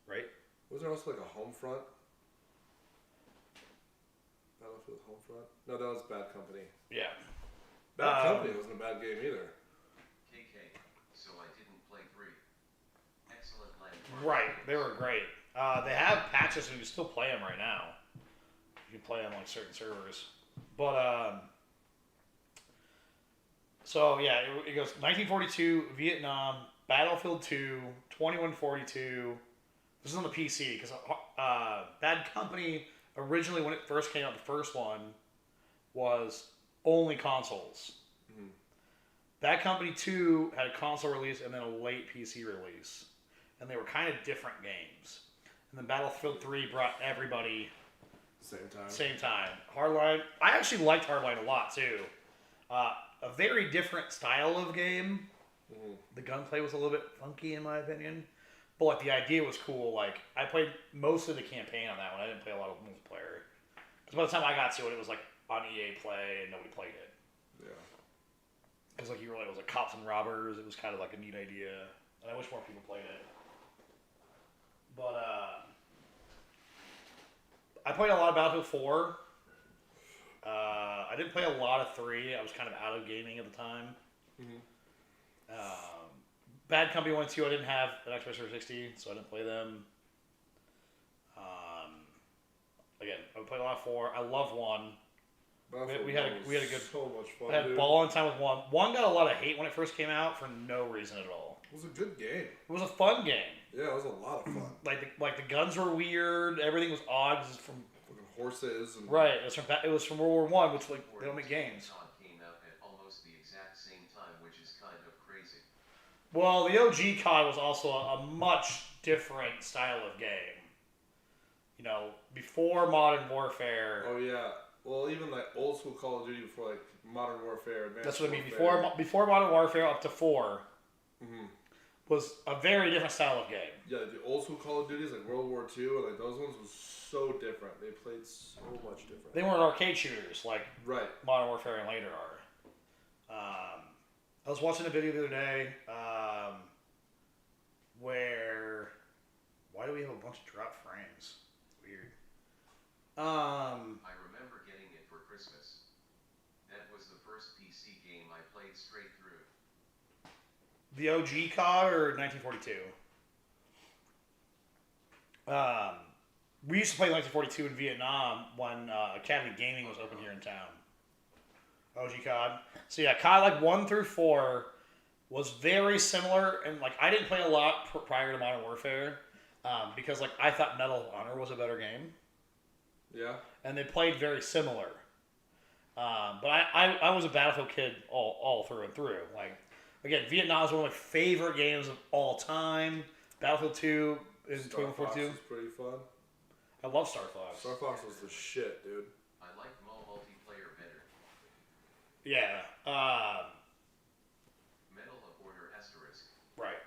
Right? Was there also like a Homefront? Battlefield Homefront? No, that was Bad Company. Yeah. Bad Company wasn't a bad game either. KK, so I didn't play 3. Excellent landmark. Right, they were great. They have patches, so you can still play them right now. You can play on certain servers. But so yeah, it goes 1942, Vietnam, Battlefield 2, 2142. This is on the PC because Bad Company originally, when it first came out, the first one was only consoles. Mm-hmm. Bad Company 2 had a console release and then a late PC release, and they were kind of different games. And then Battlefield 3 brought everybody same time. Hardline, I actually liked Hardline a lot too. A very different style of game. Mm-hmm. The gunplay was a little bit funky in my opinion, but the idea was cool. I played most of the campaign on that one. I didn't play a lot of multiplayer because by the time I got to it, it was on EA Play and nobody played it. Yeah. Because it was cops and robbers. It was kind of a neat idea, and I wish more people played it. But I played a lot of Battlefield 4. I didn't play a lot of 3. I was kind of out of gaming at the time. Mm-hmm. Bad Company 1 and 2, I didn't have an Xbox 360, so I didn't play them. Again, I played a lot of 4. I love 1. We had a good so much fun. I had dude. ball on time with 1. 1 got a lot of hate when it first came out for no reason at all. It was a good game. It was a fun game. Yeah, it was a lot of fun. Like the guns were weird. Everything was odd. 'Cause it's from Fucking horses and right. It was from World War I, which like they don't make games. Tik-Tok came out at almost the exact same time, which is kind of crazy. Well, the OG COD was also a much different style of game. You know, before Modern Warfare. Oh yeah. Well, even like old school Call of Duty before like Modern Warfare, Advanced That's what I mean. Warfare. Before Modern Warfare up to 4 Mm-hmm. was a very different style of game. Yeah, the old school Call of Duties like World War II and like those ones was so different. They played so much different. They weren't arcade shooters like Right. Modern Warfare and later are. I was watching a video the other day where why do we have a bunch of drop frames? It's weird. I remember getting it for Christmas. That was the first PC game I played straight through. The OG COD or 1942? We used to play 1942 in Vietnam when Academy Gaming was open here in town. OG COD. So yeah, COD like 1 through 4 was very similar, and like I didn't play a lot prior to Modern Warfare because like I thought Medal of Honor was a better game. Yeah. And they played very similar. But I was a Battlefield kid all through and through. Like, again, Vietnam is one of my favorite games of all time. Battlefield 2 in Star Fox 2042. was pretty fun. I love Star Fox. Star Fox was the shit, dude. I like multiplayer better. Yeah. Medal of Order asterisk. Right.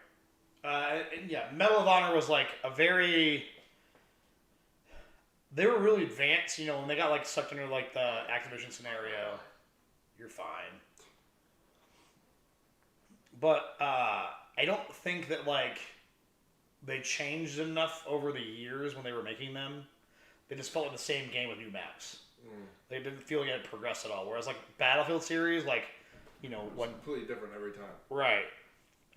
And yeah, Medal of Honor was like a very... They were really advanced, you know, when they got like sucked into like the Activision scenario. You're fine. But I don't think that like they changed enough over the years when they were making them. They just felt like the same game with new maps. They didn't feel like it had progressed at all. Whereas like Battlefield series, like, you know, It's when completely different every time. right,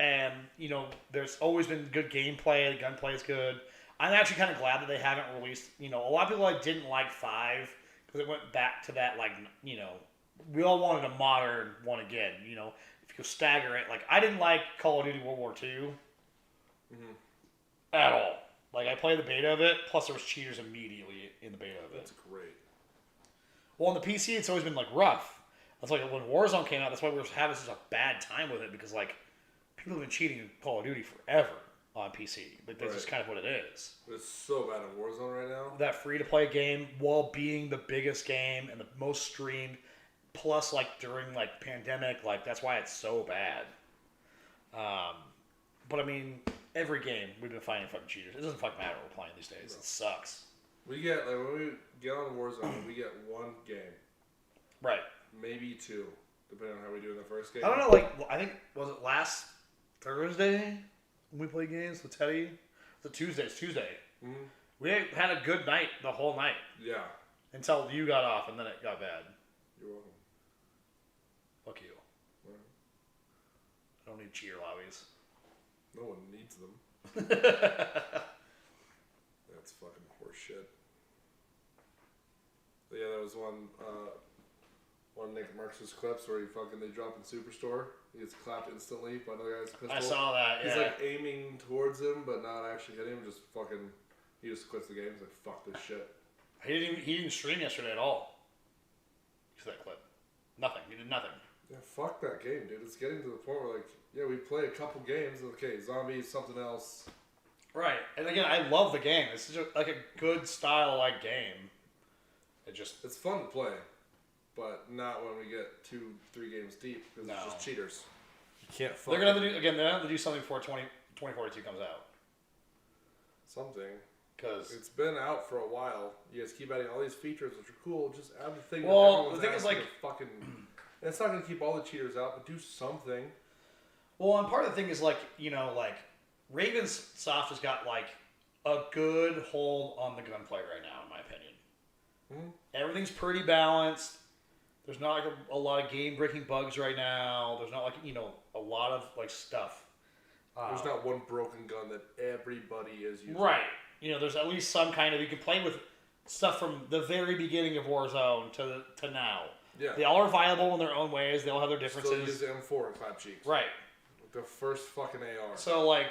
and you know, there's always been good gameplay. The gunplay is good. I'm actually kind of glad that they haven't released. You know, a lot of people like didn't like 5 because it went back to that like, you know, we all wanted a modern one again. You know, if you stagger it, like I didn't like Call of Duty World War II at all. Like I played the beta of it, plus there was cheaters immediately in the beta of it. That's great. Well, on the PC, it's always been like rough. That's like when Warzone came out. That's why we were having such a bad time with it because like people have been cheating in Call of Duty forever on PC. Like that's just kind of what it is. It's so bad in Warzone right now. That free-to-play game, while being the biggest game and the most streamed, plus like during like pandemic, like that's why it's so bad. But I mean, every game we've been finding fucking cheaters. It doesn't fucking matter what we're playing these days. It sucks. We get like when we get on Warzone, we get one game, Right. maybe 2, depending on how we do in the first game. I don't know. Like I think was it last Thursday when we played games with Teddy? It's a Tuesday. It's Tuesday. Mm-hmm. We had a good night the whole night Yeah. until you got off, and then it got bad. You're welcome. Fuck you. Right. I don't need cheater lobbies. No one needs them. That's fucking horse shit. But yeah, there was one of Nick Marx's clips where they drop in Superstore. He gets clapped instantly by another guy's pistol. I saw that. Yeah. He's like aiming towards him, but not actually hitting him. He just quits the game. He's like, "Fuck this shit." He didn't stream yesterday at all. You see that clip? Nothing. He did nothing. Yeah, fuck that game, dude. It's getting to the point where like, yeah, we play a couple games. Okay, zombies, something else. Right. And again, I love the game. It's just like a good style like game. It's fun to play, but not when we get 2-3 games deep because it's just cheaters. You can't. They're gonna have to do something before 2042 comes out. Something. Because it's been out for a while. You guys keep adding all these features, which are cool. Just add the thing. Well, that the thing is, like, fucking. And it's not gonna keep all the cheaters out, but do something. Well, and part of the thing is like, you know, like Ravenssoft has got like a good hold on the gunplay right now, in my opinion. Mm-hmm. Everything's pretty balanced. There's not like a lot of game-breaking bugs right now. There's not like, you know, a lot of like stuff. There's not one broken gun that everybody is using. Right. You know, there's at least some kind of, you can play with stuff from the very beginning of Warzone to now. Yeah. They all are viable in their own ways. They all have their differences. Still use the M4 and clap cheeks. Right. The first fucking AR. So, like,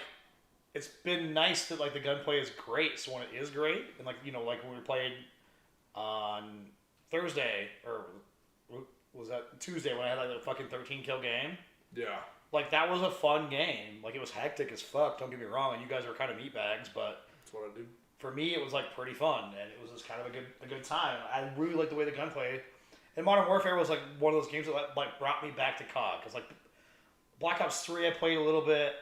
it's been nice that like the gunplay is great. So when it is great, and like like when we played on Thursday or was that Tuesday when I had like a fucking 13 kill game. Yeah. Like that was a fun game. Like it was hectic as fuck. Don't get me wrong. And you guys were kind of meatbags, but That's what I do. for me it was like pretty fun, and it was just kind of a good time. I really liked the way the gunplay. And Modern Warfare was like one of those games that like brought me back to COD because like Black Ops 3 I played a little bit.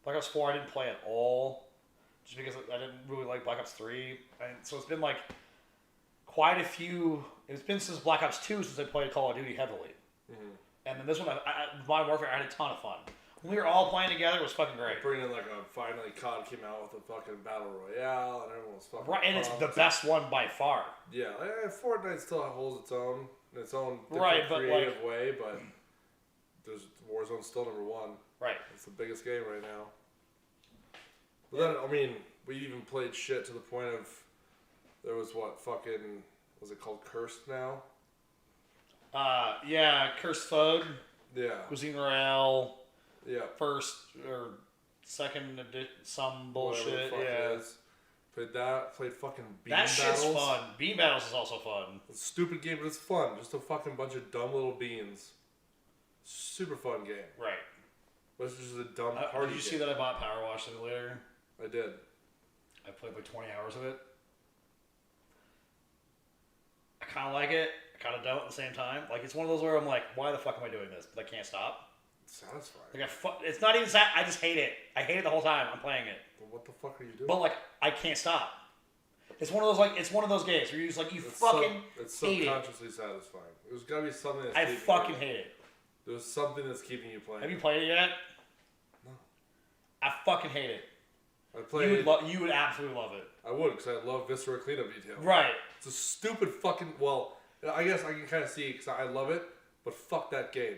Black Ops 4 I didn't play at all, just because I didn't really like Black Ops 3, and so it's been like quite a few. It's been since Black Ops 2 since I played Call of Duty heavily, and then this one, Modern Warfare, I had a ton of fun. When we were all playing together, it was fucking great. Bringing in like finally COD came out with a fucking battle royale, and everyone was fucking Right, and it's pumped. the best one by far. Yeah, Fortnite still holds its own different Right, but, creative way, but Warzone's still number one. Right. It's the biggest game right now. But then, I mean, we even played shit to the point of there was was it called Cursed now? Yeah, Cursed Food, Yeah. Cuisine Royale, Yeah. first or second some Whatever the bullshit. fuck Yeah. it is. Played that. Played fucking Beam That Battles. shit's fun. Bean Battles is also fun. It's a stupid game, but it's fun. Just a fucking bunch of dumb little beans. Super fun game. Right. But it's just a dumb party Did you see game. that I bought Power Wash Simulator? I did. I played like 20 hours of it. I kind of like it. I kind of don't at the same time. Like, it's one of those where I'm like, why the fuck am I doing this? But I can't stop. It's satisfying. Like, it's not even sad. I just hate it. I hate it the whole time I'm playing it. But what the fuck are you doing? But, like, I can't stop. It's one of those, like, it's one of those games where you're just like, you fucking it's hate it. subconsciously satisfying. There's gotta be something that's I keeping fucking you. hate it. There's something that's keeping you playing. Have you played it yet? No. I fucking hate it. I played. You would absolutely love it. I would, because I love viscera cleanup detail. Right. It's a stupid fucking. Well, I guess I can kind of see because I love it, but fuck that game.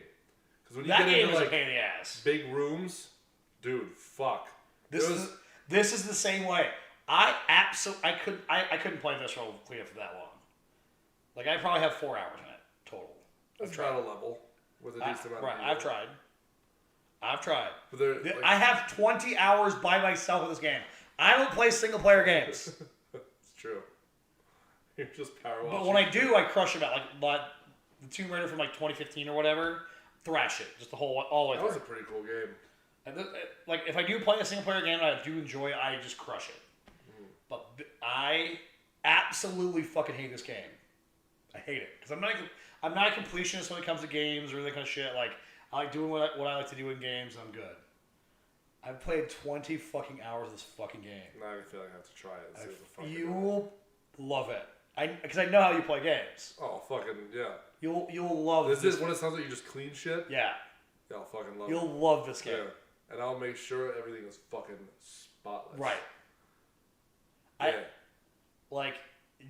Because when you That get game into is a like pain in the ass. big rooms, dude, fuck. This is the same way. I couldn't play Visceral Cleanup for that long. Like I probably have 4 hours in it total. It's about a level with a decent amount of Right, people. I've tried. But like, I have 20 hours by myself in this game. I don't play single player games. it's true. You're just power But washing. when I do, I crush them out. Like the Tomb Raider from like 2015 or whatever, thrash it. Just all the way That through. was a pretty cool game. And like if I do play a single player game and I do enjoy it, I just crush it. But I absolutely fucking hate this game. I hate it because I'm not a completionist when it comes to games or that kind of shit. Like I like doing what I like to do in games. And I'm good. I've played 20 fucking hours of this fucking game. Now I feel like I have to try it. And see what the fuck You will love it. Because I know how you play games. Oh fucking yeah! You'll love This is when it sounds like you just clean shit. Yeah. Yeah, I'll fucking love it. You'll love this game. Yeah, and I'll make sure everything is fucking spotless. Right. Yeah. Like,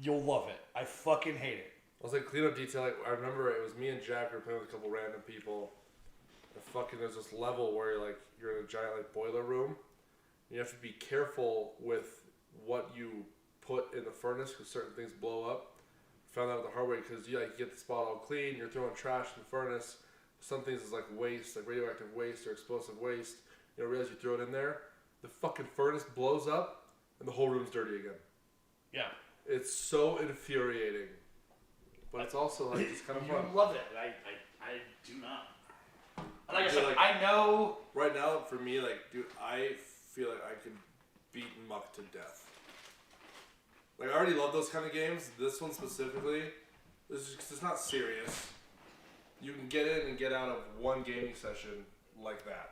you'll love it. I fucking hate it. I was like cleanup detail. Like, I remember it was me and Jack were playing with a couple random people. And fucking there's this level where you're in a giant like boiler room. And you have to be careful with what you put in the furnace because certain things blow up. Found out the hard way because you get the spot all clean. You're throwing trash in the furnace. Some things is like waste, like radioactive waste or explosive waste. You don't realize you throw it in there. The fucking furnace blows up and the whole room's dirty again. Yeah. It's so infuriating. But it's also like it's kind of fun. You love it. I do not. Like I said, like- I know. Right now, for me, like, dude, I feel like I could beat Muck to death. Like, I already love those kind of games. This one specifically, it's not serious. You can get in and get out of one gaming session like that.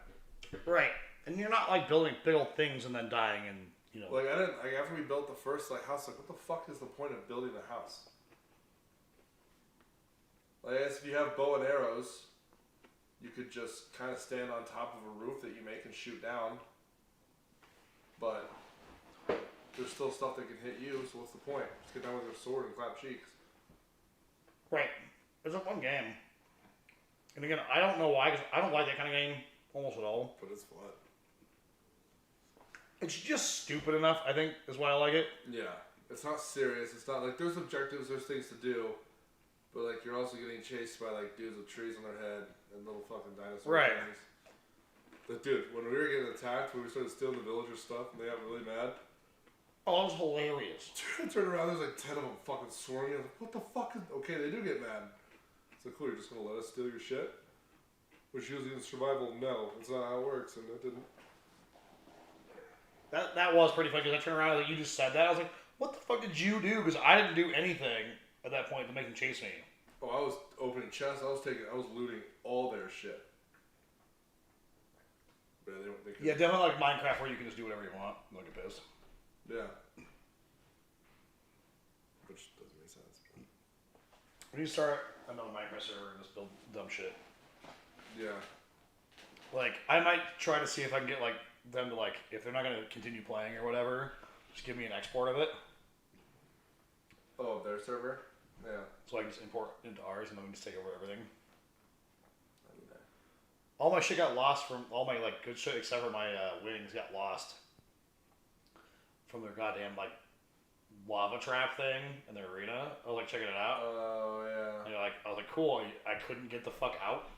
Right. And you're not like building big old things and then dying and, you know. Like, after we built the first, house, what the fuck is the point of building the house? Like, I guess if you have bow and arrows, you could just kind of stand on top of a roof that you make and shoot down. But there's still stuff that can hit you, so what's the point? Just get down with your sword and clap cheeks. Right. It's a fun game. And again, I don't know why, because I don't like that kind of game almost at all. But it's fun. It's just stupid enough, I think, is why I like it. Yeah. It's not serious. It's not like there's objectives, there's things to do. But like you're also getting chased by like dudes with trees on their head and little fucking dinosaur Right. things. But dude, when we were getting attacked, when we started stealing the villagers' stuff, and they got really mad. Oh, that was hilarious. I turned around, there's like 10 of them fucking swarming. I was like, what the fuck is... Okay, they do get mad. It's like, cool, you're just gonna let us steal your shit? Which usually in survival, no. That's not how it works, and it didn't. That was pretty funny, because I turned around and you just said that. I was like, what the fuck did you do? Because I didn't do anything at that point to make them chase me. Oh, I was opening chests. I was looting all their shit. But they Yeah, definitely like Minecraft where you can just do whatever you want. Don't get pissed. Yeah. Which doesn't make sense. When you start another Minecraft server and just build dumb shit. Yeah. Like, I might try to see if I can get like them to like, if they're not going to continue playing or whatever, just give me an export of it. Oh, their server? Yeah. So I can just import into ours and then we can just take over everything. All my shit got lost from all my like good shit except for my wings got lost from their goddamn like lava trap thing in their arena. I was like checking it out. Oh yeah. And I was like, cool. I couldn't get the fuck out.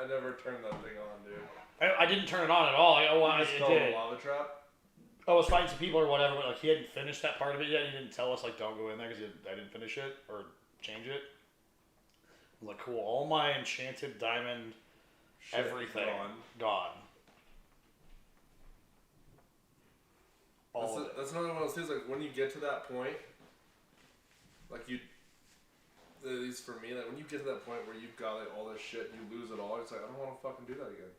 I never turned that thing on, dude. I didn't turn it on at all. You just It called did. it a lava trap? I was fighting some people or whatever, but like he hadn't finished that part of it yet. He didn't tell us like don't go in there because I didn't finish it or change it. I was like, cool. All my enchanted diamond, Shit, everything gone. That's another one of those things. Like when you get to that point, like you, at least for me, like when you get to that point where you've got like all this shit, and you lose it all. It's like I don't want to fucking do that again.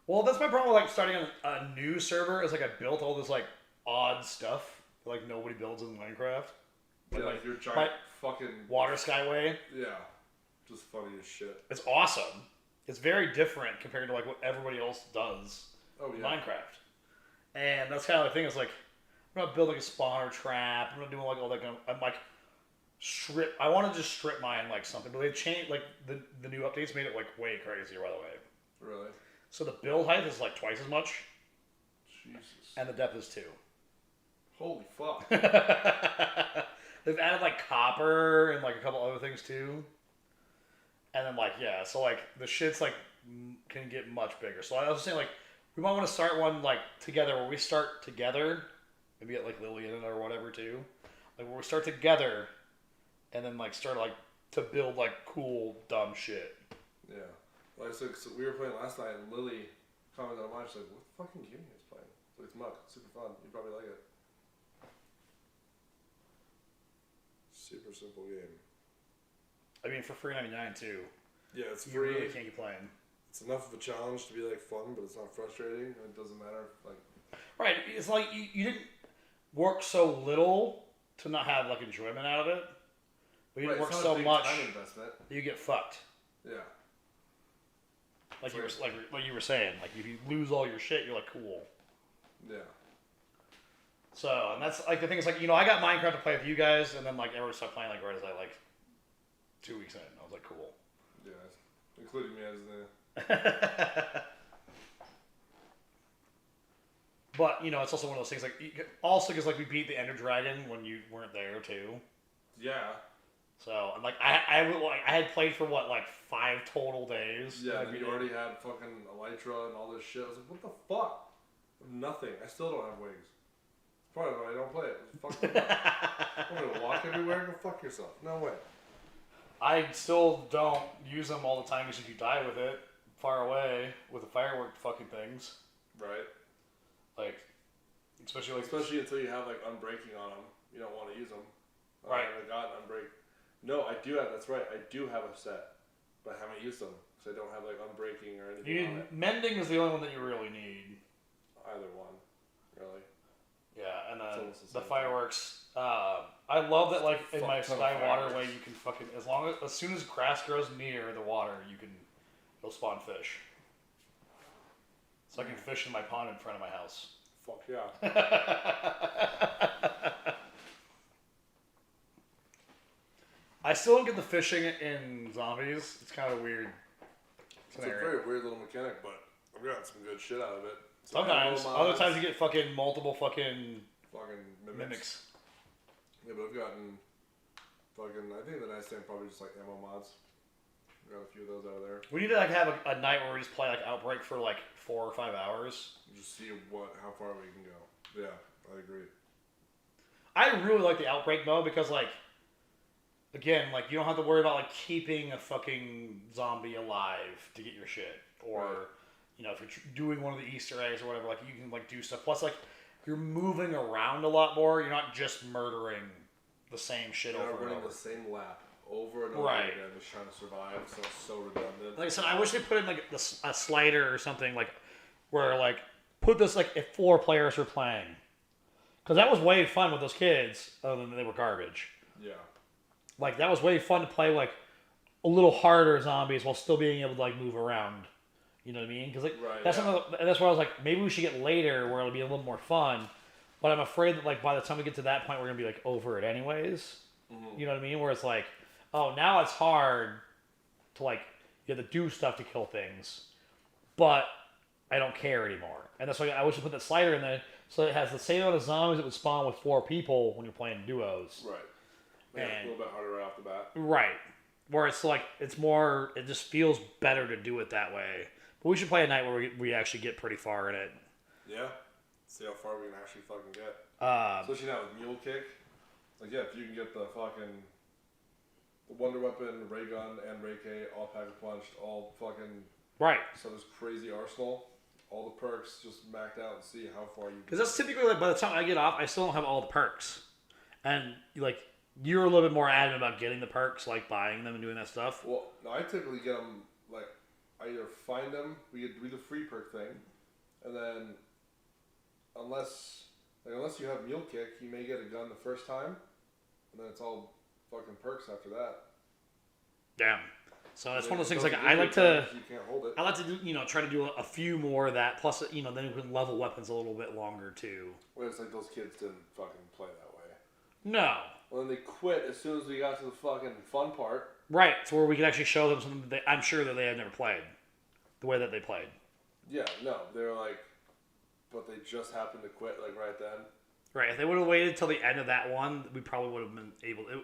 Well, that's my problem with like starting a new server. Is like I built all this like odd stuff that, like nobody builds in Minecraft. Yeah, like your giant fucking water skyway. Yeah, just funny as shit. It's awesome. It's very different compared to like what everybody else does in Minecraft. And that's kind of the thing. Is like I'm not building a spawner trap. I'm not doing like all that kind of. I'm like strip. I want to just strip mine like something, but they changed like the new updates made it like way crazier. By the way. Really. So the build height is like twice as much. Jesus. And the depth is 2. Holy fuck. They've added like copper and like a couple other things too. And then like, yeah, so like the shit's like can get much bigger. So I was saying like, we might want to start one like together where we start together. Maybe get like Lily in it or whatever too. Like where we start together and then like start like to build like cool dumb shit. Yeah. Like, so we were playing last night, and Lily commented on mine. She's like, "What fucking game are you guys playing?" So it's Muck, super fun. You'd probably like it. Super simple game. I mean, for $3.99 too. Yeah, it's you free. Really can't complain. It's enough of a challenge to be like fun, but it's not frustrating. And it doesn't matter. Like, right, it's like you didn't work so little to not have like enjoyment out of it, but you didn't work so much that you get fucked. Yeah. Like you were saying, like if you lose all your shit, you're like cool. Yeah. So, and that's like the thing is like, you know, I got Minecraft to play with you guys, and then like everyone stopped playing like right as I like 2 weeks in. I was like, cool. Yeah, including me as the. But you know, it's also one of those things like also because like we beat the Ender Dragon when you weren't there too. Yeah. So and like I had played for what like 5 total days. Yeah, like, and you already had fucking Elytra and all this shit. I was like, what the fuck? Nothing. I still don't have wings. It's probably why I don't play it. Fuck them up. I'm gonna walk everywhere. Go fuck yourself. No way. I still don't use them all the time because if you die with it far away with the firework fucking things. Right. Like, especially until you have like unbreaking on them, you don't want to use them. Right. I haven't gotten unbreak. No, I do have. That's right. I do have a set, but I haven't used them because I don't have like unbreaking or anything on it. Mending is the only one that you really need. Either one, really. Yeah, and then the fireworks. I love that like in my sky waterway you can fucking as soon as grass grows near the water you'll spawn fish. So I can fish in my pond in front of my house. Fuck yeah. I still don't get the fishing in zombies. It's kind of weird. It's a very weird little mechanic, but I've gotten some good shit out of it. Sometimes. Other times you get fucking multiple fucking mimics. Yeah, but I've gotten fucking, I think the nice thing probably just like ammo mods. Got a few of those out there. We need to like have a night where we just play like Outbreak for like 4 or 5 hours. Just see how far we can go. Yeah, I agree. I really like the Outbreak mode because like, again, like you don't have to worry about like keeping a fucking zombie alive to get your shit, or right. you know, if you're doing one of the Easter eggs or whatever, like you can like do stuff. Plus, like you're moving around a lot more. You're not just murdering the same shit over and running over. the same lap over and over again, just trying to survive. So it's so redundant. Like I said, I wish they put in like a slider or something like where like put this like if 4 players are playing, because that was way fun with those kids. Other than they were garbage. Yeah. Like that was way fun to play like a little harder zombies while still being able to like move around. You know what I mean? Because like that's why I was like, maybe we should get later where it'll be a little more fun. But I'm afraid that like by the time we get to that point, we're gonna be like over it anyways. Mm-hmm. You know what I mean? Where it's like, oh, now it's hard to like you have to do stuff to kill things, but I don't care anymore. And that's why I wish to put that slider in there so it has the same amount of zombies that would spawn with 4 people when you're playing duos. Right. Yeah, a little bit harder right off the bat. Right. Where it's like, it's more, it just feels better to do it that way. But we should play a night where we actually get pretty far in it. Yeah. See how far we can actually fucking get. Especially now with Mule Kick. Like, yeah, if you can get the fucking the Wonder Weapon, Ray Gun, and Ray K all pack-a-punched, all fucking... Right. So this crazy arsenal, all the perks, just macked out and see how far you... Because that's typically, like, by the time I get off, I still don't have all the perks. And, like, you're a little bit more adamant about getting the perks, like buying them and doing that stuff. Well, no, I typically get them, like, I either find them, we do the free perk thing, and then, unless you have Mule Kick, you may get a gun the first time, and then it's all fucking perks after that. Damn. So that's one of those things, like, I like to... You can't hold it. I like to, do, try to do a few more of that, plus, then you can level weapons a little bit longer, too. Well, it's like those kids didn't fucking play that way. No. Well, then they quit as soon as we got to the fucking fun part. Right, so where we could actually show them something that I'm sure that they had never played. The way that they played. Yeah, no, they were like, but they just happened to quit, like, right then. Right, if they would have waited till the end of that one, we probably would have been able to...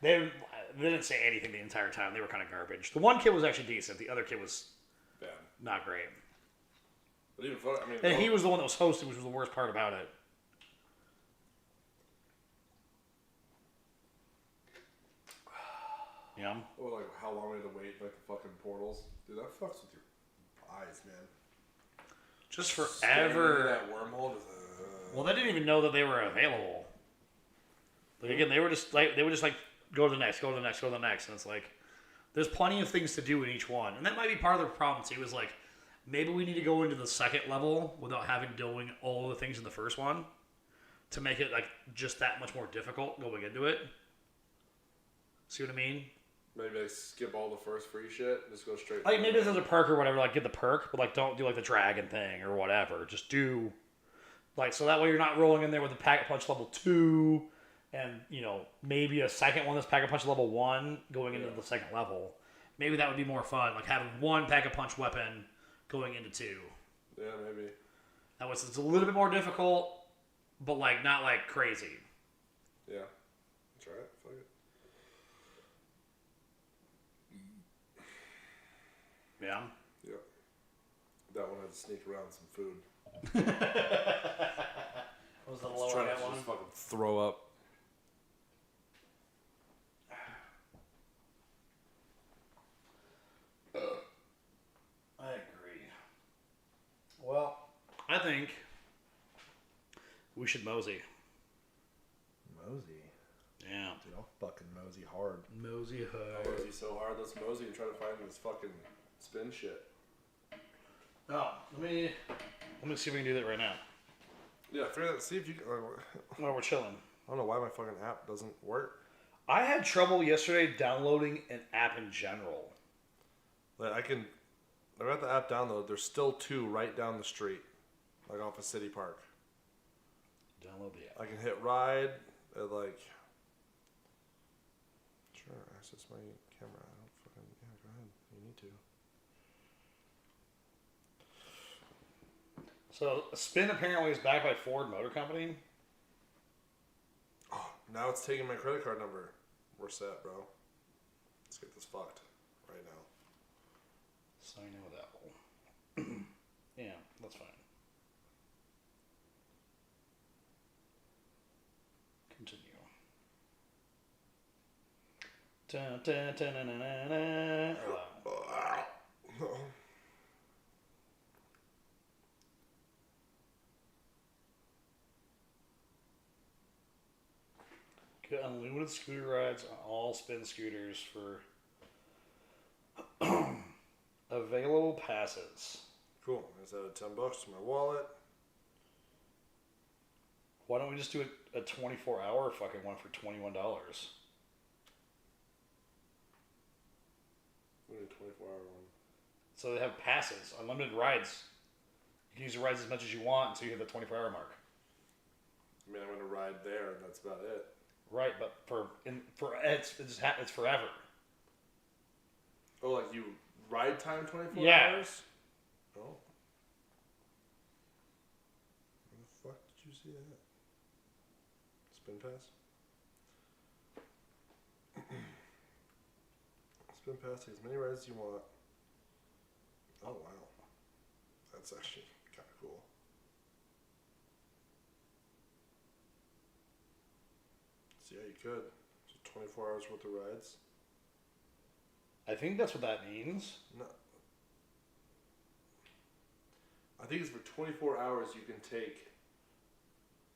They didn't say anything the entire time. They were kind of garbage. The one kid was actually decent. The other kid was bad. Not great. But even fun, I mean... And he was the one that was hosting, which was the worst part about it. Yeah. Or like how long we had to wait, like the fucking portals. Dude, that fucks with your eyes, man. Just forever. That wormhole. Well, they didn't even know that they were available. Like again, they would just like go to the next, go to the next, go to the next, and it's like there's plenty of things to do in each one, and that might be part of the problem too. Is like maybe we need to go into the second level without having doing all the things in the first one to make it like just that much more difficult going into it. See what I mean? Maybe I skip all the first free shit and just go straight. Like maybe there's a perk or whatever, like get the perk, but like don't do like the dragon thing or whatever. Just do like so that way you're not rolling in there with the pack punch level 2 and maybe a second one that's pack punch level 1 going into the second level. Maybe that would be more fun, like having one pack punch weapon going into 2. Yeah, maybe. That was it's a little bit more difficult, but like not like crazy. Yeah. Try it. Fuck it. Yeah. Yep. That one had to sneak around some food. Was the lower trying that to one? just fucking throw up. I agree. Well, I think we should mosey. Mosey? Yeah. Dude, I'll fucking mosey hard. Mosey hard. I'll mosey so hard. Let's mosey and try to find this fucking spin shit. Oh, let me see if we can do that right now. Yeah, figure that. See if you can. While we're chilling. I don't know why my fucking app doesn't work. I had trouble yesterday downloading an app in general. Like I got the app downloaded. There's still 2 right down the street, like off a city park. Download the app. I can hit ride at like. Sure, access my camera. I don't fucking go ahead. You need to. So, Spin apparently is backed by Ford Motor Company. Oh, now it's taking my credit card number. We're set, bro. Let's get this fucked right now. So I know that will. Yeah, that's fine. Continue. Dun, dun, dun, dun, dun, dun, dun. Get unlimited scooter rides on all spin scooters for available passes. Cool. Is that $10 to my wallet? Why don't we just do a 24-hour fucking one for $21? We need a 24-hour one. So they have passes, unlimited rides. You can use the rides as much as you want until you hit the 24-hour mark. I mean, I'm gonna ride there, and that's about it. Right, but it's forever. Oh, like you ride time 24 Yeah. hours? Oh. Where the fuck did you see that? Spin pass? Spin pass, take as many rides as you want. Oh, wow. That's actually kind of cool. So yeah, you could. So 24 hours worth of rides. I think that's what that means. No. I think it's for 24 hours you can take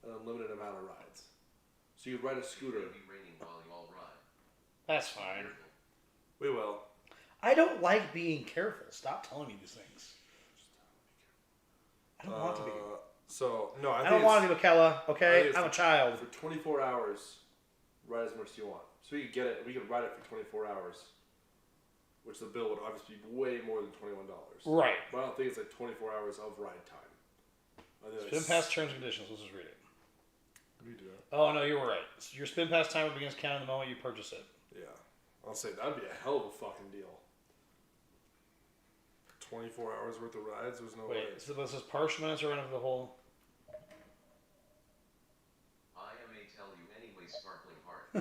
an unlimited amount of rides. So you ride a scooter. It's gonna be raining while you all ride. That's fine. We will. I don't like being careful. Stop telling me these things. I don't want to be. So, no, I don't want to be Michaela, okay? I'm a child. For 24 hours, ride as much as you want. So we could get it. We could ride it for 24 hours, which the bill would obviously be way more than $21. Right. But I don't think it's like 24 hours of ride time. I think Spin pass terms and conditions. Let's just read it. We do that. Oh, no, you were right. Your spin pass timer begins counting the moment you purchase it. Yeah. I'll say that'd be a hell of a fucking deal. 24 hours worth of rides, there's no way. Wait, so this is partial minutes or the whole? I may tell you anyway, sparkling heart.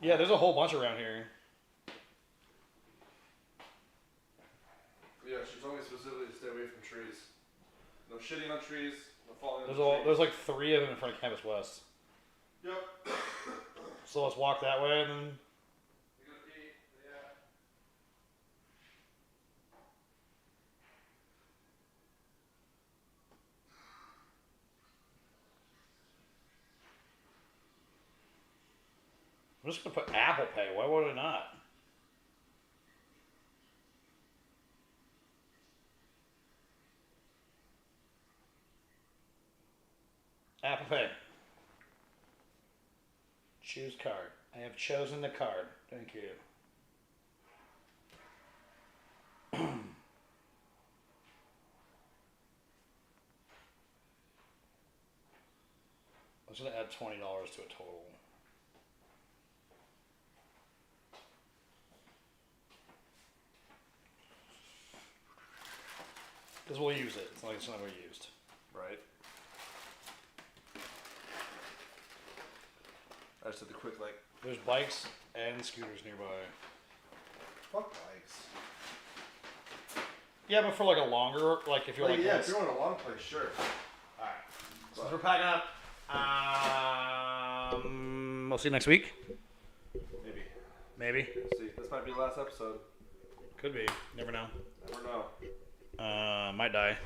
Yeah, there's a whole bunch around here. Yeah, she told me specifically to stay away from trees. No shitting on trees, no falling on trees. There's like 3 of them in front of Campus West. Yep. So let's walk that way and then. You gonna pee? Yeah. I'm just gonna put Apple Pay. Why would I not? Apple Pay. Choose card. I have chosen the card. Thank you. I was gonna add $20 to a total. Because we'll use it. It's not like it's not going to be used. Right? I just did the quick like. There's bikes and scooters nearby. Fuck bikes. Yeah, but for like a longer, like if you're like yeah, this. if you're on a long place, sure. Alright. So we're packing up. We'll see you next week. Maybe. Maybe. See, this might be the last episode. Could be. Never know. Never know. Might die.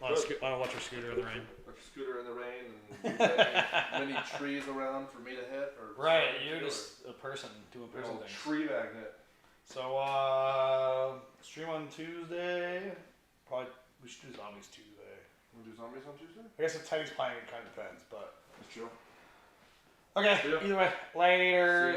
I want to watch your scooter in the rain. Like a scooter in the rain and many trees around for me to hit. Or Right, you're just a person doing person things. Tree magnet. So, stream on Tuesday. Probably, we should do Zombies Tuesday. Want to do zombies on Tuesday? I guess if Teddy's playing, it kind of depends, but. That's true. Okay, Yeah. either way, later.